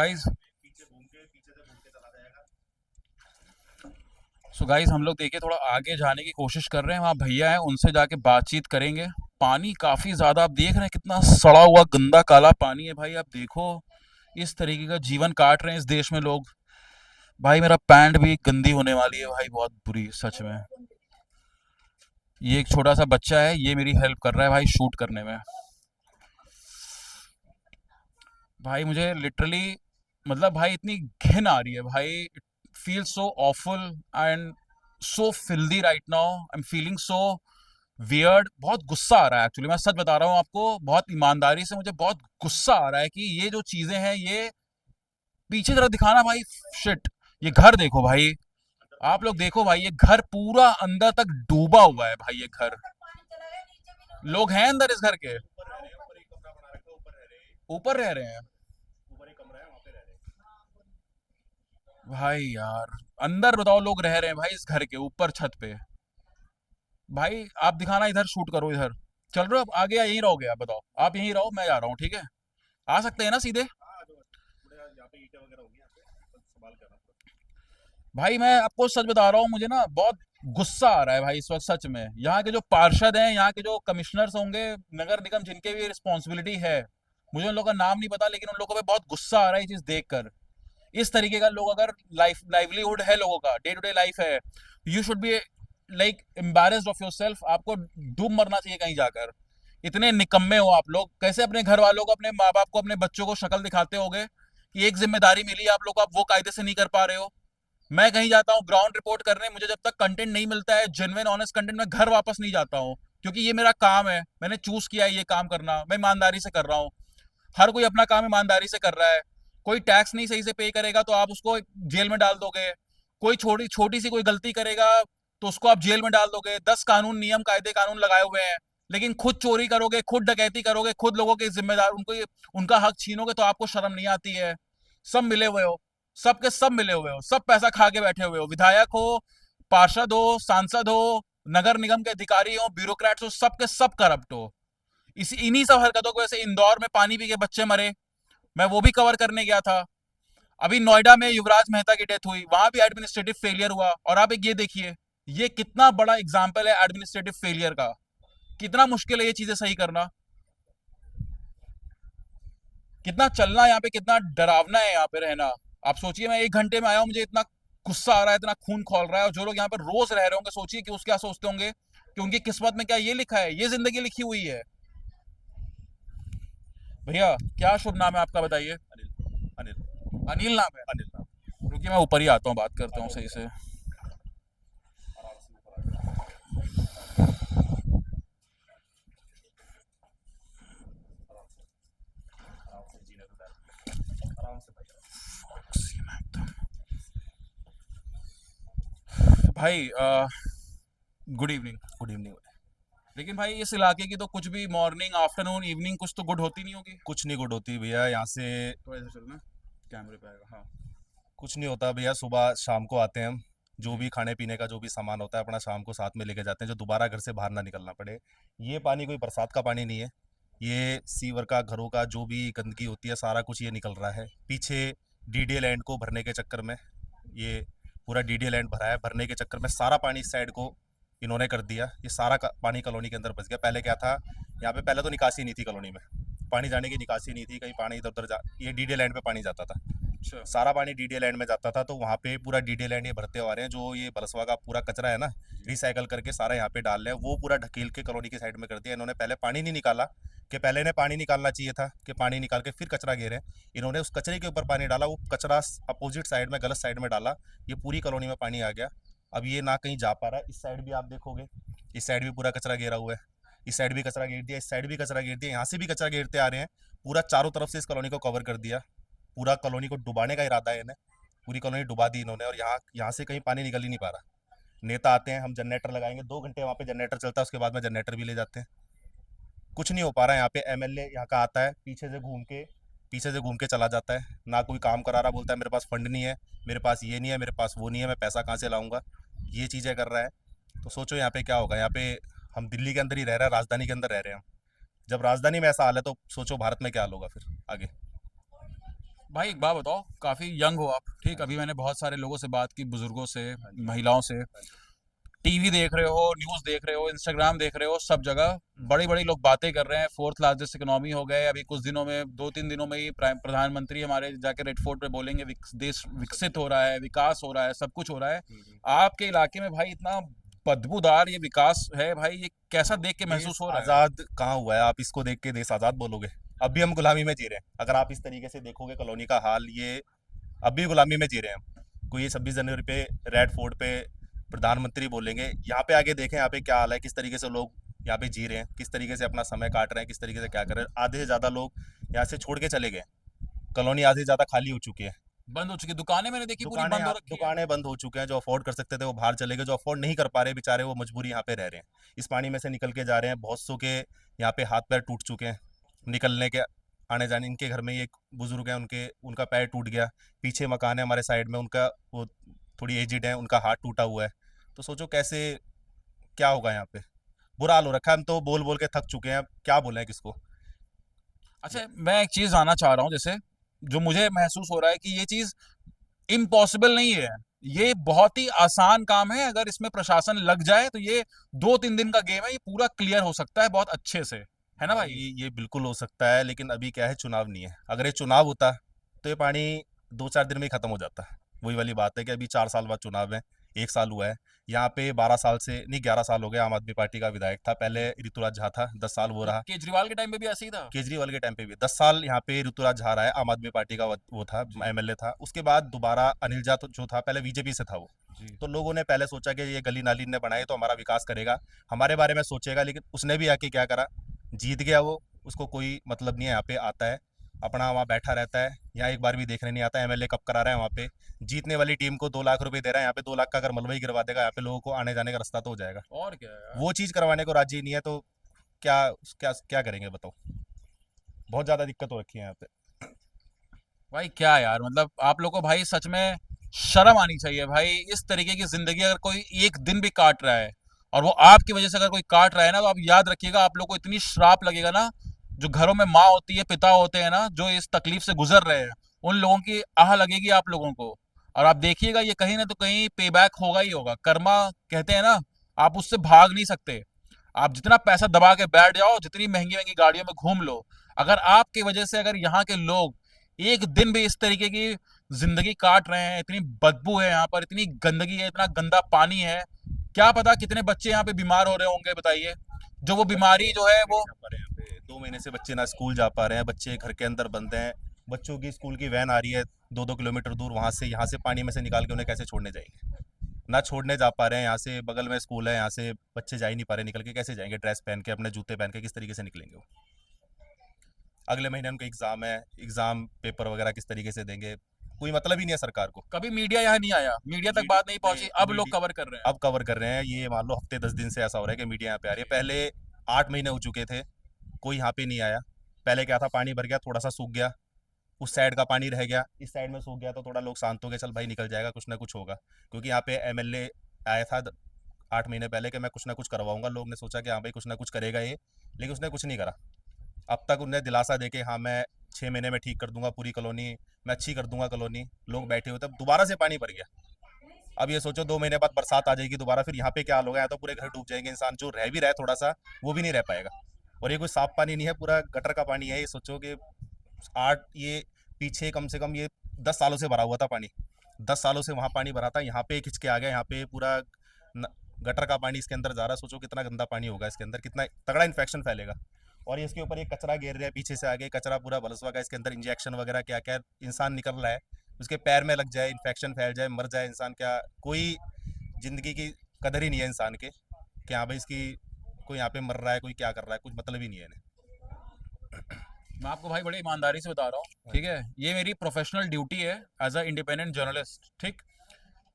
गाइज हम लोग देखिए थोड़ा आगे जाने की कोशिश कर रहे हैं, वहाँ भैया हैं, उनसे जाके बातचीत करेंगे। पानी काफ़ी ज़्यादा, आप देख रहे हैं कितना सड़ा हुआ गंदा काला पानी है भाई। आप देखो इस तरीके का जीवन काट रहे हैं इस देश में लोग। भाई मेरा पैंट भी गंदी होने वाली है भाई, बहुत बुरी सच में। ये एक छोटा सा बच्चा है, ये मेरी हेल्प कर रहा है भाई शूट करने में। भाई मुझे लिटरली मतलब भाई इतनी घिन आ रही है भाई, it feel so awful and so filthy right now, I am feeling so weird. बहुत गुस्सा आ रहा है एक्चुअली, मैं सच बता रहा हूँ आपको, बहुत ईमानदारी से मुझे बहुत गुस्सा आ रहा है कि ये जो चीजें हैं ये पीछे जरा दिखाना भाई। शिट, ये घर देखो भाई, आप लोग देखो भाई, ये घर पूरा अंदर तक डूबा हुआ है भाई। ये घर, लोग हैं अंदर इस घर के, ऊपर रह रहे हैं भाई यार। अंदर बताओ लोग रह रहे हैं भाई इस घर के ऊपर छत पे। भाई आप दिखाना, इधर शूट करो, इधर चल रहे हो आप आगे या यहीं रहोगे? आप बताओ, आप यहीं रहो, मैं जा रहा हूँ, ठीक है? आ सकते हैं ना सीधे? भाई मैं आपको सच बता रहा हूँ, मुझे ना बहुत गुस्सा आ रहा है भाई इस वक्त सच में। यहाँ के जो पार्षद हैं, यहाँ के जो कमिश्नर्स होंगे नगर निगम, जिनके भी रिस्पॉन्सिबिलिटी है, मुझे उन लोगों का नाम नहीं पता, लेकिन उन लोगों पे बहुत गुस्सा आ रहा है ये चीज देखकर। इस तरीके का लोग अगर लाइवलीहुड है लोगों का, डे टू डे लाइफ है, you should be like embarrassed of yourself. आपको डूब मरना चाहिए कहीं जाकर। इतने निकम्मे हो आप लोग, कैसे अपने घर वालों को, अपने माँ बाप को, अपने बच्चों को शक्ल दिखाते होगे कि एक जिम्मेदारी मिली है आप लोग को, आप वो कायदे से नहीं कर पा रहे हो। मैं कहीं जाता हूँ ग्राउंड रिपोर्ट करने, मुझे जब तक कंटेंट नहीं मिलता है, जेन्युइन ऑनेस्ट कंटेंट, मैं घर वापस नहीं जाता हूँ, क्योंकि ये मेरा काम है, मैंने चूज किया है ये काम करना, मैं ईमानदारी से कर रहा हूँ। हर कोई अपना काम ईमानदारी से कर रहा है। कोई टैक्स नहीं सही से पे करेगा तो आप उसको जेल में डाल दोगे, कोई छोटी छोटी सी कोई गलती करेगा तो उसको आप जेल में डाल दोगे। 10 कानून, नियम, कायदे, कानून लगाए हुए हैं, लेकिन खुद चोरी करोगे, खुद डकैती करोगे, खुद लोगों के जिम्मेदार उनको उनका हक छीनोगे तो आपको शर्म नहीं आती है? सब मिले हुए हो, सब के सब मिले हुए हो, सब पैसा खा के बैठे हुए हो, विधायक हो, पार्षद हो, सांसद हो, नगर निगम के अधिकारी हो, ब्यूरोक्रेट्स हो, सब के सब करप्ट हो। इसी इन्हीं सब हरकतों की वजह से इंदौर में पानी पी के बच्चे मरे, मैं वो भी कवर करने गया था। अभी नोएडा में युवराज मेहता की डेथ हुई, वहां भी एडमिनिस्ट्रेटिव फेलियर हुआ। और आप एक ये देखिए, ये कितना बड़ा एग्जाम्पल है एडमिनिस्ट्रेटिव फेलियर का। कितना मुश्किल है ये चीजें सही करना, कितना चलना यहाँ पे, कितना डरावना है यहाँ पे रहना। आप सोचिए, मैं 1 घंटे में आया हूँ, मुझे इतना गुस्सा आ रहा है, इतना खून खौल रहा है। और जो लोग यहाँ पर रोज रह रहे होंगे, सोचिए कि उसके क्या सोचते होंगे कि उनकी किस्मत में क्या ये लिखा है, ये जिंदगी लिखी हुई है। भैया क्या शुभ नाम है आपका, बताइए? अनिल। अनिल नाम है? अनिल नाम। रुकिए मैं ऊपर ही आता हूँ, बात करता हूँ सही से। भाई गुड इवनिंग। Good evening. लेकिन भाई इस इलाके की तो कुछ भी मॉर्निंग, आफ्टरनून, इवनिंग कुछ तो गुड होती नहीं होगी? कुछ नहीं गुड होती भैया यहाँ से। तो ऐसे चलना, कैमरे पे आएगा। हाँ, कुछ नहीं होता भैया, सुबह शाम को आते हैं हम, जो भी खाने पीने का जो भी सामान होता है अपना शाम को साथ में लेके जाते हैं, जो दोबारा घर से बाहर ना निकलना पड़े। ये पानी कोई बरसात का पानी नहीं है, ये सीवर का, घरों का जो भी गंदगी होती है सारा कुछ ये निकल रहा है। पीछे डीडीए लैंड को भरने के चक्कर में, ये पूरा डीडीए लैंड भरा है, भरने के चक्कर में सारा पानी इस साइड को इन्होंने कर दिया। ये सारा पानी कॉलोनी के अंदर बस गया। पहले क्या था यहाँ पे, पहले तो निकासी नहीं थी कॉलोनी में, पानी जाने की निकासी नहीं थी, कहीं पानी इधर उधर ये डीडीए लैंड पे पानी जाता था। सारा पानी डीडीए लैंड में जाता था, तो वहाँ पे पूरा डीडीए लैंड ये भरते हुए आ रहे हैं। जो ये बलसवा का पूरा कचरा है ना, रिसाइकल करके सारा यहाँ पे डाल रहे हैं, वो पूरा ढकेल के कॉलोनी की साइड में कर दिया इन्होंने। पहले पानी नहीं निकाला, कि पहले इन्हें पानी निकालना चाहिए था, कि पानी निकाल के फिर कचरा घेरे। इन्होंने उस कचरे के ऊपर पानी डाला, वो कचरा अपोजिट साइड में, गलत साइड में डाला, ये पूरी कॉलोनी में पानी आ गया। अब ये ना कहीं जा पा रहा है। इस साइड भी आप देखोगे, इस साइड भी पूरा कचरा घेरा हुआ है, इस साइड भी कचरा घेर दिया, इस साइड भी कचरा घेर दिया, यहाँ से भी कचरा घेरते आ रहे हैं। पूरा चारों तरफ से इस कॉलोनी को कवर कर दिया, पूरा कॉलोनी को डुबाने का इरादा है इन्हें, पूरी कॉलोनी डुबा दी इन्होंने। और यहाँ से कहीं पानी निकल ही नहीं पा रहा। नेता आते हैं, हम जनरेटर लगाएंगे, 2 घंटे वहाँ पे जनरेटर चलता है, उसके बाद में जनरेटर भी ले जाते हैं। कुछ नहीं हो पा रहा है यहाँ पे। एमएलए यहाँ का आता है, पीछे से घूम के चला जाता है, ना कोई काम करा रहा, बोलता है मेरे पास फंड नहीं है, मेरे पास ये नहीं है, मेरे पास वो नहीं है, मैं पैसा कहाँ से लाऊंगा, ये चीज़ें कर रहा है। तो सोचो यहाँ पे क्या होगा। यहाँ पे हम दिल्ली के अंदर ही रह रहे हैं, राजधानी के अंदर रह रहे हैं हम। जब राजधानी में ऐसा हाल है तो सोचो भारत में क्या हाल होगा फिर आगे। भाई एक बात बताओ, काफ़ी यंग हो आप, ठीक? अभी मैंने बहुत सारे लोगों से बात की, बुजुर्गों से, महिलाओं से। टीवी देख रहे हो, न्यूज़ देख रहे हो, इंस्टाग्राम देख रहे हो, सब जगह बड़ी बड़ी लोग बातें कर रहे हैं, 4th लार्जेस्ट इकोनॉमी हो गए। अभी कुछ दिनों में, 2-3 दिनों में ही प्रधानमंत्री हमारे जाके रेड फोर्ट पे बोलेंगे देश विकसित हो रहा है, विकास हो रहा है, सब कुछ हो रहा है। आपके इलाके में भाई इतना बदबूदार ये विकास है भाई, ये कैसा देख के महसूस हो रहा है? आज़ाद कहाँ हुआ है? आप इसको देख के देश आज़ाद बोलोगे? अब भी हम गुलामी में जी रहे हैं। अगर आप इस तरीके से देखोगे कॉलोनी का हाल, ये अब भी गुलामी में जी रहे हैं हम। कोई ये 26 जनवरी पे रेड फोर्ट पे प्रधानमंत्री बोलेंगे, यहाँ पे आगे देखें यहाँ पे क्या हाल है, किस तरीके से लोग यहाँ पे जी रहे हैं, किस तरीके से अपना समय काट रहे हैं, किस तरीके से क्या कर रहे हैं। आधे से ज़्यादा लोग यहाँ से छोड़ के चले गए, कॉलोनी आधे से ज़्यादा खाली हो चुकी है, बंद हो चुकी दुकानें मैंने देखी पूरी बंद हो रखी है। दुकानें बंद हो चुके हैं। जो अफोर्ड कर सकते थे वो बाहर चले गए, जो अफोर्ड नहीं कर पा रहे बेचारे वो मजबूरी यहाँ पे रह रहे हैं, इस पानी में से निकल के जा रहे हैं। बहुत सौ के यहाँ पे हाथ पैर टूट चुके हैं निकलने के आने जाने। इनके घर में ही एक बुजुर्ग है, उनका पैर टूट गया, पीछे मकान है हमारे साइड में, उनका वो थोड़ी एजिड है, उनका हाथ टूटा हुआ है। तो सोचो कैसे क्या होगा यहाँ पे, बुरा हाल हो रखा है। हम तो बोल बोल के थक चुके हैं, अब क्या बोले किसको। अच्छा मैं एक चीज आना चाह रहा हूँ, जैसे जो मुझे महसूस हो रहा है कि ये चीज इम्पॉसिबल नहीं है, ये बहुत ही आसान काम है। अगर इसमें प्रशासन लग जाए तो ये 2-3 दिन का गेम है, ये पूरा क्लियर हो सकता है बहुत अच्छे से, है ना भाई? ये बिल्कुल हो सकता है, लेकिन अभी क्या है, चुनाव नहीं है। अगर ये चुनाव होता तो ये पानी 2-4 दिन में ही खत्म हो जाता। वही वाली बात है कि अभी 4 साल बाद चुनाव है, 1 साल हुआ है यहाँ पे, 12 साल से नहीं 11 साल हो गए आम आदमी पार्टी का विधायक था, पहले ऋतुराज झा था, 10 साल वो रहा। केजरीवाल के टाइम पे भी ऐसे ही था। केजरीवाल के टाइम पे भी 10 साल यहाँ पे ऋतुराज झा रहा है, आम आदमी पार्टी का वो था, एमएलए था। उसके बाद दोबारा अनिल झा जो था, पहले बीजेपी से था वो। तो लोगों ने पहले सोचा कि ये गली नाली ने बनाए तो हमारा विकास करेगा, हमारे बारे में सोचेगा, लेकिन उसने भी आके क्या करा, जीत गया वो, उसको कोई मतलब नहीं है। यहाँ पे आता है अपना वहाँ बैठा रहता है, यहाँ एक बार भी देखने नहीं आता। एमएलए कब करा रहा है वहाँ पे, जीतने वाली टीम को 2 लाख रुपए दे रहा है, यहाँ पे 2 लाख का अगर मलबा ही गिरवा देगा, यहाँ पे लोगों को आने जाने का रास्ता तो हो जाएगा। और क्या यार? वो चीज़ करवाने को राजी नहीं है, तो क्या क्या क्या करेंगे बताओ। बहुत ज़्यादा दिक्कत हो रखी है यहाँ पे। भाई क्या यार, मतलब आप लोग को भाई सच में शर्म आनी चाहिए भाई। इस तरीके की जिंदगी अगर कोई एक दिन भी काट रहा है, और वो आपकी वजह से अगर कोई काट रहा है ना, तो आप याद रखिएगा आप लोग को इतनी श्राप लगेगा ना। जो घरों में माँ होती है, पिता होते हैं ना, जो इस तकलीफ से गुजर रहे हैं, उन लोगों की आह लगेगी आप लोगों को। और आप देखिएगा ये कहीं ना तो कहीं पे बैक होगा ही होगा। कर्मा कहते हैं ना, आप उससे भाग नहीं सकते। आप जितना पैसा दबा के बैठ जाओ, जितनी महंगी महंगी गाड़ियों में घूम लो, अगर आपकी वजह से अगर यहाँ के लोग एक दिन भी इस तरीके की जिंदगी काट रहे हैं, इतनी बदबू है यहाँ पर, इतनी गंदगी है, इतना गंदा पानी है, क्या पता कितने बच्चे यहाँ पे बीमार हो रहे होंगे। बताइए, जो वो बीमारी जो है वो 2 महीने से बच्चे ना स्कूल जा पा रहे हैं, बच्चे घर के अंदर बंद हैं। बच्चों की स्कूल की वैन आ रही है 2-2 किलोमीटर दूर, वहाँ से यहाँ से पानी में से निकाल के उन्हें कैसे छोड़ने जाएंगे। ना छोड़ने जा पा रहे हैं, यहाँ से बगल में स्कूल है, यहाँ से बच्चे जा ही नहीं पा रहे, निकल के कैसे जाएंगे, ड्रेस पहन के, अपने जूते पहन के किस तरीके से निकलेंगे वो। अगले महीने उनका एग्जाम है, एग्जाम पेपर वगैरह किस तरीके से देंगे, कोई मतलब ही नहीं है सरकार को। कभी मीडिया यहाँ नहीं आया, मीडिया तक बात नहीं पहुंची, अब लोग कवर कर रहे हैं। अब कवर कर रहे हैं, ये मान लो हफ्ते 10 दिन से ऐसा हो रहा है कि मीडिया यहाँ पे आ रही है। पहले 8 महीने हो चुके थे, कोई यहाँ पे नहीं आया। पहले क्या था, पानी भर गया, थोड़ा सा सूख गया, उस साइड का पानी रह गया, इस साइड में सूख गया, तो थोड़ा लोग शांत हो गए, चल भाई निकल जाएगा, कुछ ना कुछ होगा। क्योंकि यहाँ पे एमएलए आया था 8 महीने पहले कि मैं कुछ ना कुछ करवाऊंगा, लोग ने सोचा कि हाँ भाई कुछ ना कुछ करेगा ये, लेकिन उसने कुछ नहीं करा। अब तक उन्हें दिलासा देके हाँ मैं 6 महीने में ठीक कर दूंगा पूरी कॉलोनी, मैं अच्छी कर दूंगा कॉलोनी, लोग बैठे हुए थे, दोबारा से पानी भर गया। अब ये सोचो 2 महीने बाद बरसात आ जाएगी दोबारा, फिर यहाँ पे क्या हाल होगा, यहाँ तो पूरे घर डूब जाएंगे, इंसान जो रह भी रहा है थोड़ा सा वो भी नहीं रह पाएगा। और ये कोई साफ पानी नहीं है, पूरा गटर का पानी है। ये सोचो कि ये पीछे कम से कम ये 10 सालों से भरा हुआ था पानी, 10 सालों से वहाँ पानी भरा था, यहाँ पे खिंच के आ गया, यहाँ पे पूरा गटर का पानी इसके अंदर जा रहा है। सोचो कितना गंदा पानी होगा इसके अंदर, कितना तगड़ा इन्फेक्शन फैलेगा। और ये इसके ऊपर ये कचरा घेर रहा है, पीछे से आगे कचरा पूरा बलसवा का, इसके अंदर इंजेक्शन वगैरह क्या क्या इंसान निकल रहा है, उसके पैर में लग जाए, इन्फेक्शन फैल जाए, मर जाए इंसान। क्या कोई ज़िंदगी की कदर ही नहीं है इंसान के, कि हाँ भाई इसकी कोई यहाँ पे मर रहा है, कोई क्या कर रहा है, कुछ मतलब ही नहीं है इन्हें। मैं आपको भाई बड़ी ईमानदारी से बता रहा हूँ, ठीक है, ये मेरी प्रोफेशनल ड्यूटी है एज अ इंडिपेंडेंट जर्नलिस्ट, ठीक,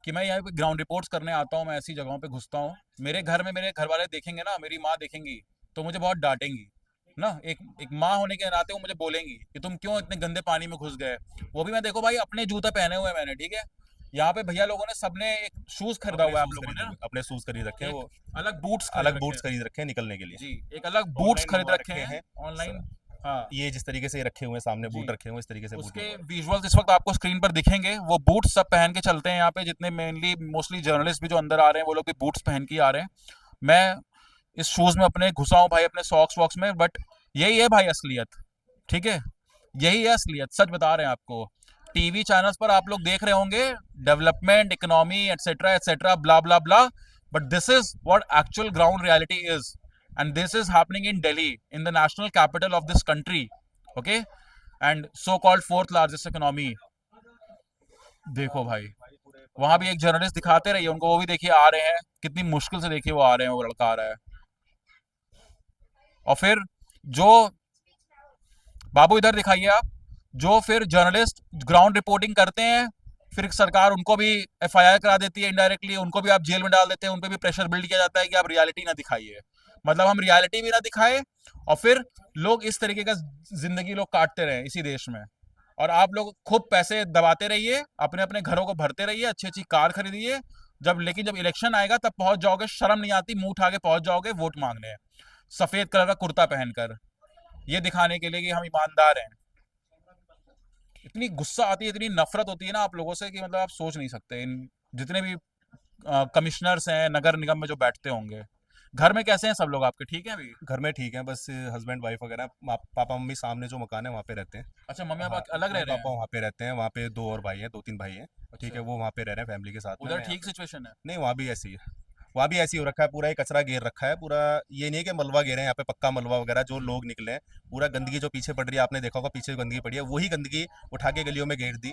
कि मैं यहाँ पे ग्राउंड रिपोर्ट्स करने आता हूँ, मैं ऐसी जगहों पे घुसता हूँ। मेरे घर में मेरे घर वाले देखेंगे ना, मेरी माँ देखेंगी तो मुझे बहुत डांटेंगी ना। एक माँ होने के नाते वो मुझे बोलेंगी कि तुम क्यों इतने गंदे पानी में घुस गए। वो भी मैं देखो भाई अपने जूते पहने हुए मैंने, ठीक है, यहाँ पे भैया लोगों ने सबने एक शूज खरीदा हुआ है, आप लोगों ने ना अपने शूज खरीद रखे हैं, वो अलग बूट्स खरीद रखे हैं निकलने के लिए जी, एक अलग बूट्स खरीद रखे हैं ऑनलाइन। हाँ, ये जिस तरीके से रखे हुए हैं सामने बूट रखे हुए इस तरीके से उसके विजुअल्स इस वक्त आपको स्क्रीन पर दिखेंगे। वो बूट्स सब पहन के चलते हैं यहाँ पे, जितने मोस्टली जर्नलिस्ट भी जो अंदर आ रहे हैं वो लोग भी बूट्स पहन के आ रहे हैं। मैं इस शूज में अपने घुसा हूँ भाई, अपने सॉक्स वॉक्स में, बट यही है भाई असलियत, ठीक है, यही है असलियत, सच बता रहे हैं आपको। टीवी चैनल्स पर आप लोग देख रहे होंगे development, economy, etcetera blah blah blah, but this is what actual ground reality is, and this is happening in Delhi, in the national capital of this country, okay, and so called fourth largest economy. देखो भाई, वहां भी एक journalist दिखाते रहिए उनको, वो भी देखिए आ रहे हैं, कितनी मुश्किल से देखिए वो आ रहे हैं, वो लड़का आ रहा है। और फिर जो बाबू इधर दिखाइए आप, जो फिर जर्नलिस्ट ग्राउंड रिपोर्टिंग करते हैं, फिर सरकार उनको भी एफआईआर करा देती है इनडायरेक्टली, उनको भी आप जेल में डाल देते हैं, उन पे भी प्रेशर बिल्ड किया जाता है कि आप रियलिटी ना दिखाइए। मतलब हम रियलिटी भी ना दिखाए और फिर लोग इस तरीके का जिंदगी लोग काटते रहे इसी देश में, और आप लोग खूब पैसे दबाते रहिए, अपने अपने घरों को भरते रहिए, अच्छी अच्छी कार खरीदिए, लेकिन जब इलेक्शन आएगा तब पहुंच जाओगे, शर्म नहीं आती, मुंह उठा के पहुंच जाओगे वोट मांगने, सफेद कलर का कुर्ता पहनकर, ये दिखाने के लिए कि हम ईमानदार हैं। इतनी गुस्सा आती है, इतनी नफरत होती है ना आप लोगों से कि मतलब आप सोच नहीं सकते। इन जितने भी कमिश्नर्स हैं नगर निगम में जो बैठते होंगे, घर में कैसे हैं सब लोग आपके, ठीक हैं अभी? घर में ठीक है, बस हस्बैंड वाइफ वगैरह, पापा मम्मी सामने जो मकान है वहाँ पे रहते हैं। अच्छा, मम्मी हाँ, पापा अलग रह रहे पापा हैं? वहाँ पे रहते हैं, वहाँ पे 2 और भाई हैं, 2-3 भाई हैं। ठीक है, वो वहाँ पे रह रहे हैं फैमिली के साथ में। उधर मैं ठीक सिचुएशन है? नहीं, वहाँ भी ऐसी है, वहाँ भी ऐसी हो रखा है, पूरा ही कचरा घेर रखा है पूरा। ये नहीं है कि मलबा घेरे हैं यहाँ पे, पक्का मलबा वगैरह, जो लोग निकले हैं, पूरा गंदगी जो पीछे पड़ रही है, आपने देखा होगा पीछे जो गंदगी पड़ी है, वही गंदगी उठा के गलियों में घेर दी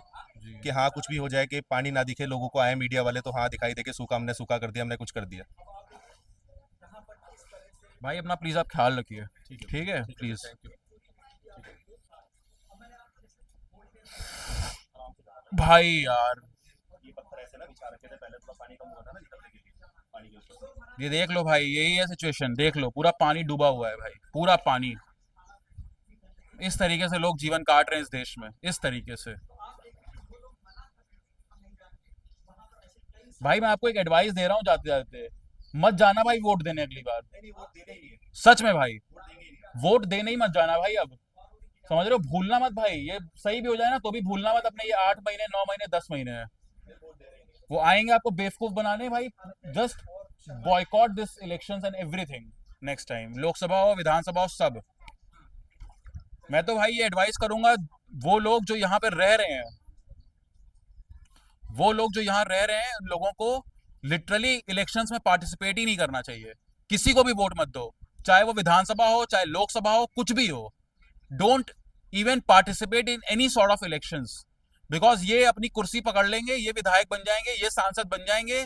कि हाँ कुछ भी हो जाए, कि पानी ना दिखे लोगों को, आए मीडिया वाले तो हाँ दिखाई दे के सूखा, हमने सूखा कर दिया, हमने कुछ कर दिया। भाई अपना प्लीज आप ख्याल रखिए, ठीक है प्लीज। भाई यार ये देख लो भाई, यही है सिचुएशन, देख लो पूरा पानी डूबा हुआ है भाई, पूरा पानी। इस तरीके से लोग जीवन काट रहे हैं इस देश में, इस तरीके से। भाई मैं आपको एक एडवाइस दे रहा हूँ जाते जाते, मत जाना भाई वोट देने अगली बार, सच में भाई, वोट देने ही मत जाना भाई। अब समझ रहे हो, भूलना मत भाई, ये सही भी हो जाए ना तो भी भूलना मत अपने ये 8 महीने 9 महीने 10 महीने हैं, वो आएंगे आपको बेवकूफ बनाने भाई। Just boycott this elections and everything next time, Lok Sabha हो विधानसभा हो सब। मैं तो भाई ये एडवाइस करूंगा, वो लोग जो यहाँ पे रह रहे हैं, वो लोग जो यहाँ रह रहे हैं, उन लोगों को लिटरली इलेक्शंस में पार्टिसिपेट ही नहीं करना चाहिए। किसी को भी वोट मत दो, चाहे वो विधानसभा हो चाहे लोकसभा हो, कुछ भी हो, don't even participate in any sort of elections, because ये अपनी कुर्सी पकड़ लेंगे, ये विधायक बन जाएंगे, ये सांसद बन जाएंगे,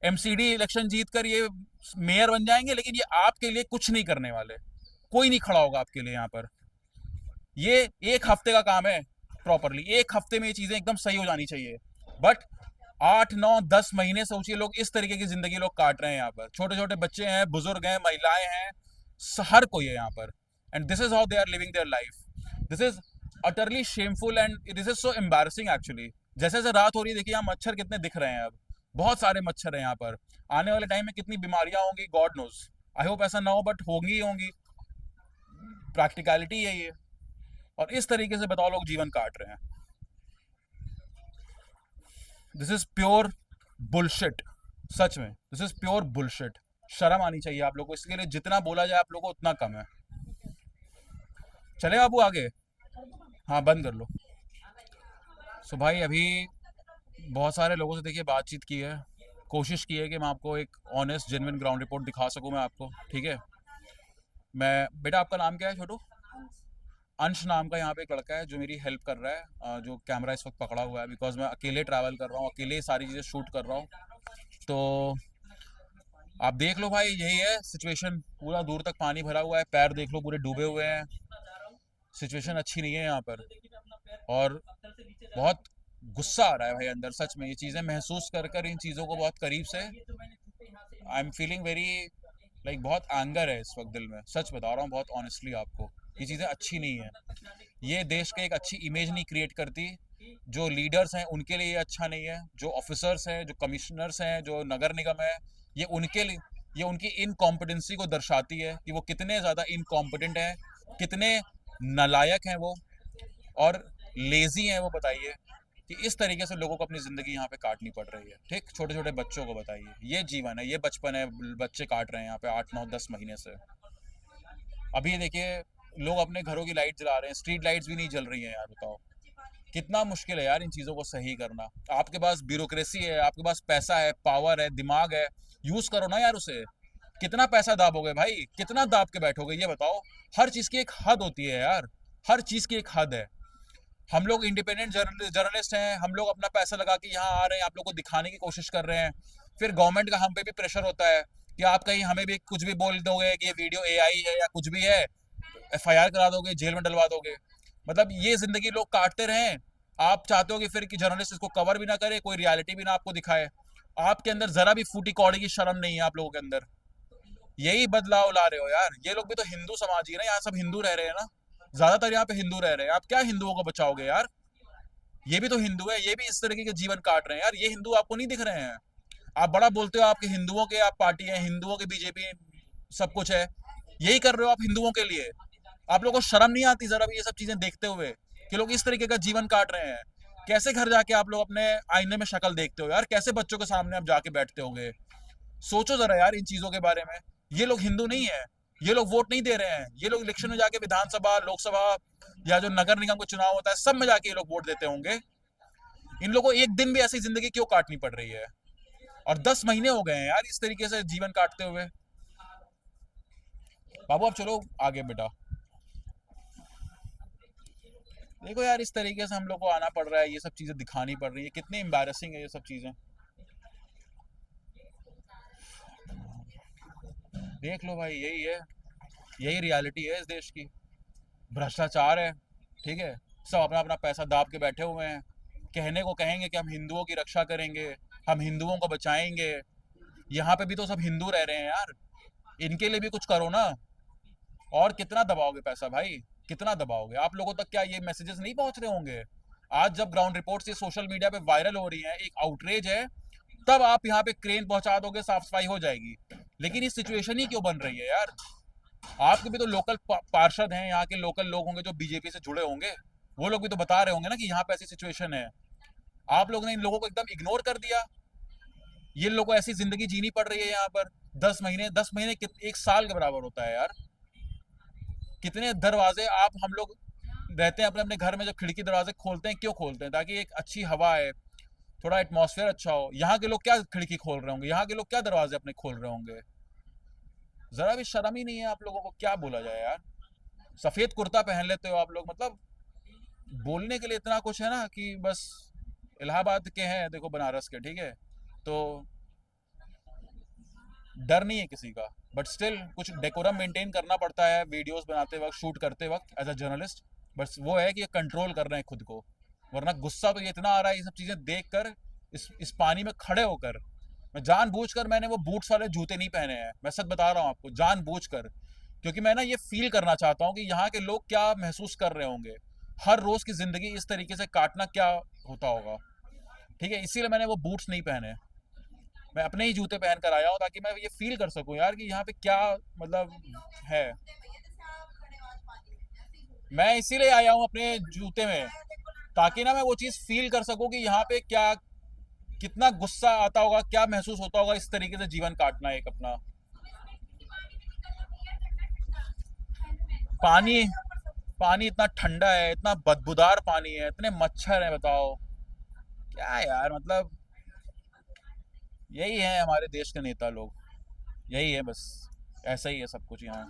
एमसीडी इलेक्शन जीतकर ये मेयर बन जाएंगे, लेकिन ये आपके लिए कुछ नहीं करने वाले, कोई नहीं खड़ा होगा आपके लिए यहाँ पर। ये 1 हफ्ते का काम है, प्रॉपरली 1 हफ्ते में ये चीजें एकदम सही हो जानी चाहिए, बट 8 9 10 महीने सोचिए लोग इस तरीके की जिंदगी लोग काट रहे हैं यहाँ पर। छोटे छोटे बच्चे हैं, बुजुर्ग हैं, महिलाएं हैं, हर कोई है यहाँ पर, and this is how they are living their life. This is utterly shameful and this is so embarrassing actually. जैसे जैसे रात हो रही है, देखिए यहाँ मच्छर कितने दिख रहे हैं, अब बहुत सारे मच्छर हैं यहाँ पर। आने वाले टाइम में कितनी बीमारियां होंगी गॉड नोज, आई होप ऐसा ना हो, बट होंगी ही होंगी, प्रैक्टिकलिटी है ये। और इस तरीके से बताओ लोग जीवन काट रहे हैं, दिस इज प्योर बुलशिट, सच में दिस इज प्योर बुलशिट। शर्म आनी चाहिए आप लोगों को, इसके लिए जितना बोला जाए आप लोगों को उतना कम है। चले बाबू आगे, हाँ बंद कर लो। सो भाई अभी बहुत सारे लोगों से देखिए बातचीत की है, कोशिश की है कि मैं आपको एक ऑनेस्ट जेन्युइन ग्राउंड रिपोर्ट दिखा सकूं मैं आपको, ठीक है। मैं, बेटा आपका नाम क्या है छोटू? अंश नाम का यहाँ पे एक लड़का है जो मेरी हेल्प कर रहा है, जो कैमरा इस वक्त पकड़ा हुआ है, बिकॉज मैं अकेले ट्रैवल कर रहा हूँ, अकेले सारी चीज़ें शूट कर रहा हूँ। तो आप देख लो भाई, यही है सिचुएशन, पूरा दूर तक पानी भरा हुआ है, पैर देख लो पूरे डूबे हुए हैं, सिचुएशन अच्छी नहीं है यहाँ पर, और बहुत गुस्सा आ रहा है भाई अंदर, सच में ये चीज़ें महसूस कर कर, इन चीज़ों को बहुत करीब से, I am feeling very like बहुत एंगर है इस वक्त दिल में, सच बता रहा हूँ बहुत ऑनेस्टली आपको। ये चीज़ें अच्छी नहीं है, ये देश का एक अच्छी इमेज नहीं क्रिएट करती, जो लीडर्स हैं उनके लिए ये अच्छा नहीं है, जो ऑफिसर्स हैं, जो कमिश्नर्स हैं, जो नगर निगम है, ये उनके लिए, ये उनकी इनकॉम्पिटेंसी को दर्शाती है कि वो कितने ज़्यादा इनकॉम्पिटेंट हैं, कितने नालायक हैं वो, और लेजी हैं वो। बताइए कि इस तरीके से लोगों को अपनी ज़िंदगी यहाँ पे काटनी पड़ रही है, ठीक, छोटे छोटे बच्चों को बताइए, ये जीवन है, ये बचपन है, बच्चे काट रहे हैं यहाँ पे 8 9 10 महीने से। अभी देखिए लोग अपने घरों की लाइट जला रहे हैं, स्ट्रीट लाइट्स भी नहीं जल रही हैं यार, बताओ कितना मुश्किल है यार इन चीज़ों को सही करना। आपके पास ब्यूरोक्रेसी है, आपके पास पैसा है, पावर है, दिमाग है, यूज़ करो ना यार उसे। कितना पैसा दाबोगे भाई, कितना दाब के बैठोगे, ये बताओ। हर चीज़ की एक हद होती है यार, हर चीज़ की एक हद है। हम लोग इंडिपेंडेंट जर्नलिस्ट हैं, हम लोग अपना पैसा लगा के यहाँ आ रहे हैं, आप लोग को दिखाने की कोशिश कर रहे हैं। फिर गवर्नमेंट का हम पे भी प्रेशर होता है कि आप कहीं हमें भी कुछ भी बोल दोगे कि ये वीडियो एआई है या कुछ भी है, एफआईआर करा दोगे, जेल में डलवा दोगे। मतलब ये जिंदगी लोग काटते रहें। आप चाहते हो कि फिर कि जर्नलिस्ट इसको कवर भी ना करे, कोई रियलिटी भी ना आपको दिखाए। आपके अंदर जरा भी फूटी कौड़ी की शर्म नहीं है आप लोगों के अंदर। यही बदलाव ला रहे हो यार। ये लोग भी तो हिंदू समाज ही है ना, यहाँ सब हिंदू रह रहे हैं ना, ज्यादातर यहाँ पे हिंदू रह रहे हैं। आप क्या हिंदुओं को बचाओगे यार? ये भी तो हिंदू है, ये भी इस तरीके के जीवन काट रहे हैं यार। ये हिंदू आपको नहीं दिख रहे हैं? आप बड़ा बोलते हो आपके हिंदुओं के आप पार्टी है, हिंदुओं के बीजेपी सब कुछ है, यही कर रहे हो आप हिंदुओं के लिए। आप लोगों को शर्म नहीं आती जरा भी ये सब चीजें देखते हुए कि लोग इस तरीके का जीवन काट रहे हैं? कैसे घर जाके आप लोग अपने आईने में शक्ल देखते हो यार? कैसे बच्चों के सामने आप जाके बैठते होगे? सोचो जरा यार इन चीजों के बारे में। ये लोग हिंदू नहीं है, ये लोग वोट नहीं दे रहे हैं। ये लोग इलेक्शन में जाके विधानसभा, लोकसभा या जो नगर निगम का चुनाव होता है सब में जाके ये लोग वोट देते होंगे। इन लोगों को एक दिन भी ऐसी जिंदगी क्यों काटनी पड़ रही है? और 10 महीने हो गए हैं यार इस तरीके से जीवन काटते हुए। बाबू अब चलो आगे बेटा। देखो यार इस तरीके से हम लोग को आना पड़ रहा है, ये सब चीजें दिखानी पड़ रही है, कितनी एम्बैरेसिंग है ये सब चीजें। देख लो भाई, यही है, यही रियलिटी है इस देश की। भ्रष्टाचार है, ठीक है, सब अपना अपना पैसा दाब के बैठे हुए हैं। कहने को कहेंगे कि हम हिंदुओं की रक्षा करेंगे, हम हिंदुओं को बचाएंगे। यहाँ पे भी तो सब हिंदू रह रहे हैं यार, इनके लिए भी कुछ करो ना। और कितना दबाओगे पैसा भाई, कितना दबाओगे? आप लोगों तक क्या ये मैसेजेस नहीं पहुंच रहे होंगे? आज जब ग्राउंड रिपोर्ट ये सोशल मीडिया पे वायरल हो रही है, एक आउटरेज है, तब आप यहाँ पे क्रेन पहुंचा दोगे, साफ सफाई हो जाएगी। लेकिन ये सिचुएशन ही क्यों बन रही है यार? आपके भी तो लोकल पार्षद हैं, यहाँ के लोकल लोग होंगे जो बीजेपी से जुड़े होंगे, वो लोग भी तो बता रहे होंगे ना कि यहाँ पे ऐसी सिचुएशन है। आप लोगों ने इन लोगों को एकदम इग्नोर कर दिया। ये लोगों को ऐसी जिंदगी जीनी पड़ रही है यहाँ पर। 10 महीने एक साल के बराबर होता है यार। कितने दरवाजे आप हम लोग रहते हैं अपने अपने घर में, जब खिड़की दरवाजे खोलते हैं, क्यों खोलते हैं? ताकि एक अच्छी हवा है, थोड़ा एटमॉस्फेयर अच्छा हो। यहाँ के लोग क्या खिड़की खोल रहे होंगे, यहाँ के लोग क्या दरवाजे अपने खोल रहे होंगे? जरा भी शर्म ही नहीं है आप लोगों को। क्या बोला जाए यार? सफेद कुर्ता पहन लेते हो आप लोग, मतलब बोलने के लिए इतना कुछ है ना कि बस इलाहाबाद के हैं, देखो बनारस के, ठीक है, तो डर नहीं है किसी का। बट स्टिल कुछ डेकोरम मेंटेन करना पड़ता है वीडियोस बनाते वक्त, शूट करते वक्त एज अ जर्नलिस्ट। बस वो है कि कंट्रोल कर रहे हैं खुद को, वरना गुस्सा तो ये इतना आ रहा है ये सब चीज़ें देखकर। इस पानी में खड़े होकर मैं जानबूझकर, मैंने वो बूट्स वाले जूते नहीं पहने हैं, मैं सच बता रहा हूँ आपको, जानबूझकर, क्योंकि मैं ना ये फील करना चाहता हूँ कि यहाँ के लोग क्या महसूस कर रहे होंगे। हर रोज़ की ज़िंदगी इस तरीके से काटना क्या होता होगा, ठीक है? इसीलिए मैंने वो बूट्स नहीं पहने, मैं अपने ही जूते पहन कर आया हूँ ताकि मैं ये फील कर सकूँ यार कि यहाँ पे क्या मतलब है। मैं इसीलिए आया हूँ अपने जूते में, ताकि ना मैं वो चीज़ फील कर सकूँ कि यहाँ पे क्या, कितना गुस्सा आता होगा, क्या महसूस होता होगा इस तरीके से जीवन काटना एक अपना। पानी पानी इतना ठंडा है, इतना बदबूदार पानी है, इतने मच्छर हैं, बताओ क्या यार? मतलब यही है हमारे देश के नेता लोग, यही है बस, ऐसा ही है सब कुछ यहाँ।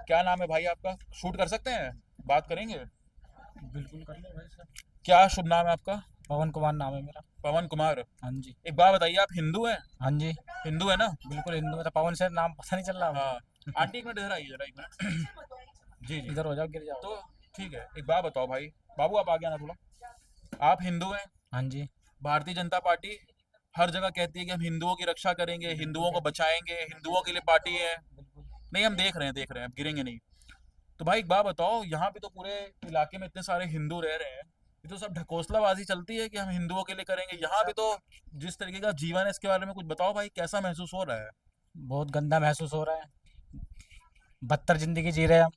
क्या नाम है भाई आपका? शूट कर सकते हैं, बात करेंगे? बिल्कुल कर लो भाई साहब। क्या शुभ नाम है आपका? पवन कुमार नाम है मेरा। पवन कुमार। हाँ जी। एक बात बताइए, आप हिंदू हैं? हाँ जी, हिंदू है ना? बिल्कुल हिंदू में। तो पवन से नाम पता नहीं चल रहा। हाँ। आंटी एक मिनट इधर आइए जरा, एक मिनट। जी जी, इधर हो जाओ, गिर जाओ। तो ठीक है, एक बात बताओ भाई, बाबू आप आगे आना थोड़ा। आप हिंदू हैं? हाँ जी। भारतीय जनता पार्टी हर जगह कहती है कि हम हिंदुओं की रक्षा करेंगे, हिंदुओं को बचाएंगे, हिंदुओं के लिए पार्टी है। नहीं, हम देख रहे हैं, अब गिरेंगे नहीं। तो भाई एक बात बताओ, यहाँ पे तो पूरे इलाके में इतने सारे हिंदू रह रहे हैं, ये तो सब ढकोसलाबाजी चलती है कि हम हिंदुओं के लिए करेंगे। यहाँ पे तो जिस तरीके का जीवन है इसके बारे में कुछ बताओ भाई, कैसा महसूस हो रहा है? बहुत गंदा महसूस हो रहा है, बदतर जिंदगी जी रहे हैं हम।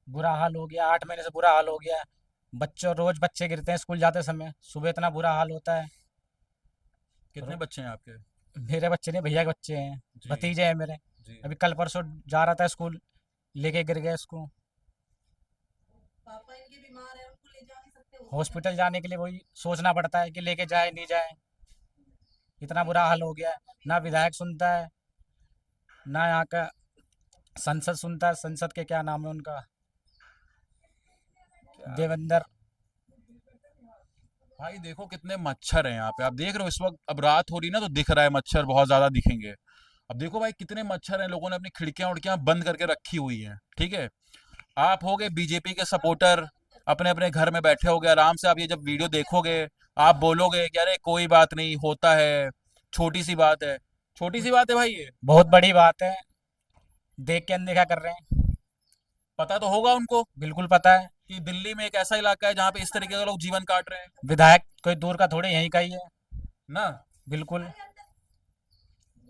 बुरा हाल हो गया, 8 महीने से बुरा हाल हो गया है। रोज बच्चे गिरते हैं स्कूल जाते समय, सुबह इतना बुरा हाल होता है। कितने बच्चे हैं आपके? मेरे बच्चे नहीं, भैया के बच्चे हैं, जी। भतीजे हैं मेरे। जी। अभी कल परसों जा रहा था स्कूल, लेके गिर गया इसको। पापा इनके बीमार है, उनको ले जा नहीं सकते हॉस्पिटल जाने के लिए वही सोचना पड़ता है कि लेके जाए नहीं जाए। इतना बुरा हाल हो गया है, ना विधायक सुनता है, ना यहाँ का संसद सुनता है। संसद के क्या नाम है उनका, देवेंद्र। भाई देखो कितने मच्छर हैं यहाँ पे, आप देख रहे हो इस वक्त, अब रात हो रही ना तो दिख रहा है मच्छर, बहुत ज्यादा दिखेंगे। अब देखो भाई कितने मच्छर हैं, लोगों ने अपनी खिड़कियां उड़कियां बंद करके रखी हुई हैं, ठीक है। आप होगे बीजेपी के सपोर्टर, अपने अपने घर में बैठे होगे आराम से, आप ये जब वीडियो देखोगे आप बोलोगे कि अरे कोई बात नहीं, होता है, छोटी सी बात है। छोटी सी बात है भाई ये? बहुत बड़ी बात है, देख के अनदेखा कर रहे हैं। पता तो होगा उनको बिल्कुल पता है। कि दिल्ली में एक ऐसा इलाका है जहाँ पे इस तरीके के लोग जीवन काट रहे हैं विधायक कोई दूर का थोड़े, यहीं का ही है ना। बिल्कुल।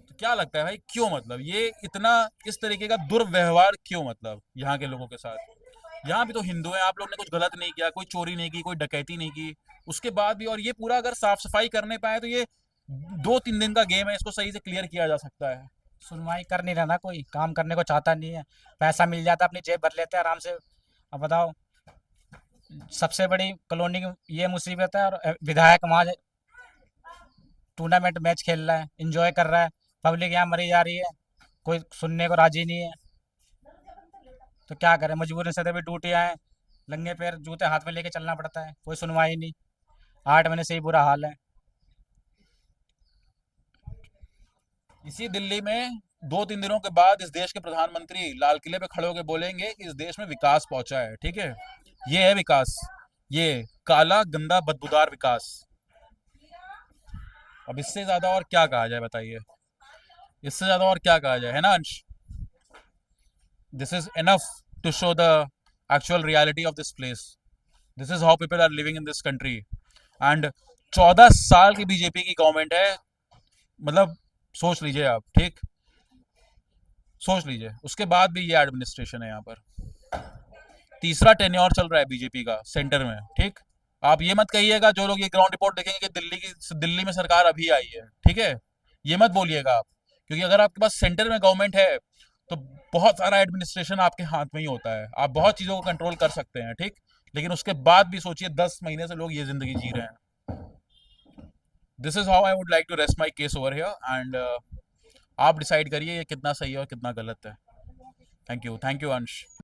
तो क्या लगता है भाई, क्यों, मतलब ये इतना इस तरीके का दुर्व्यवहार क्यों, मतलब यहाँ के लोगों के साथ? यहाँ भी तो हिंदू हैं, आप लोग ने कुछ गलत नहीं किया, कोई चोरी नहीं की, कोई डकैती नहीं की, उसके बाद भी, और ये पूरा अगर साफ सफाई करने पाए तो ये 2-3 दिन का गेम है, इसको सही से क्लियर किया जा सकता है। सुनवाई कर नहीं रहा ना, कोई काम करने को चाहता नहीं है, पैसा मिल जाता अपनी जेब भर लेते हैं आराम से। अब बताओ, सबसे बड़ी कॉलोनी की ये मुसीबत है, और विधायक वहाँ टूर्नामेंट मैच खेल रहा है, एंजॉय कर रहा है, पब्लिक यहाँ मरी जा रही है, कोई सुनने को राजी नहीं है। तो क्या करें, मजबूरन से तभी ड्यूटी आए, लंगे पैर जूते हाथ में लेके चलना पड़ता है, कोई सुनवाई नहीं। 8 महीने से ही बुरा हाल है। इसी दिल्ली में 2-3 दिनों के बाद इस देश के प्रधानमंत्री लाल किले पे खड़े होकर बोलेंगे कि इस देश में विकास पहुंचा है, ठीक है। ये है विकास, ये काला गंदा बदबूदार विकास। अब इससे ज्यादा और क्या कहा जाए बताइए, इससे ज्यादा और क्या कहा जाए, है ना Ansh? This is enough to show the actual reality of this place. This is how people are living in this country. And 14 साल की बीजेपी की गवर्नमेंट है, मतलब सोच लीजिए आप, ठीक, सोच लीजिए, उसके बाद भी ये एडमिनिस्ट्रेशन है यहाँ पर। तीसरा टेन्योर चल रहा है बीजेपी का सेंटर में, ठीक। आप ये मत कहिएगा, जो लोग ये ग्राउंड रिपोर्ट देखेंगे, कि दिल्ली में सरकार अभी आई है, ठीक है, ये मत बोलिएगा आप, क्योंकि अगर आपके पास सेंटर में गवर्नमेंट है तो बहुत सारा एडमिनिस्ट्रेशन आपके हाथ में ही होता है, आप बहुत चीजों को कंट्रोल कर सकते हैं, ठीक। लेकिन उसके बाद भी सोचिए 10 महीने से लोग ये जिंदगी जी रहे हैं। This is how I would like to rest my case over here, and आप डिसाइड करिए ये कितना सही है और कितना गलत है। थैंक यू अंश।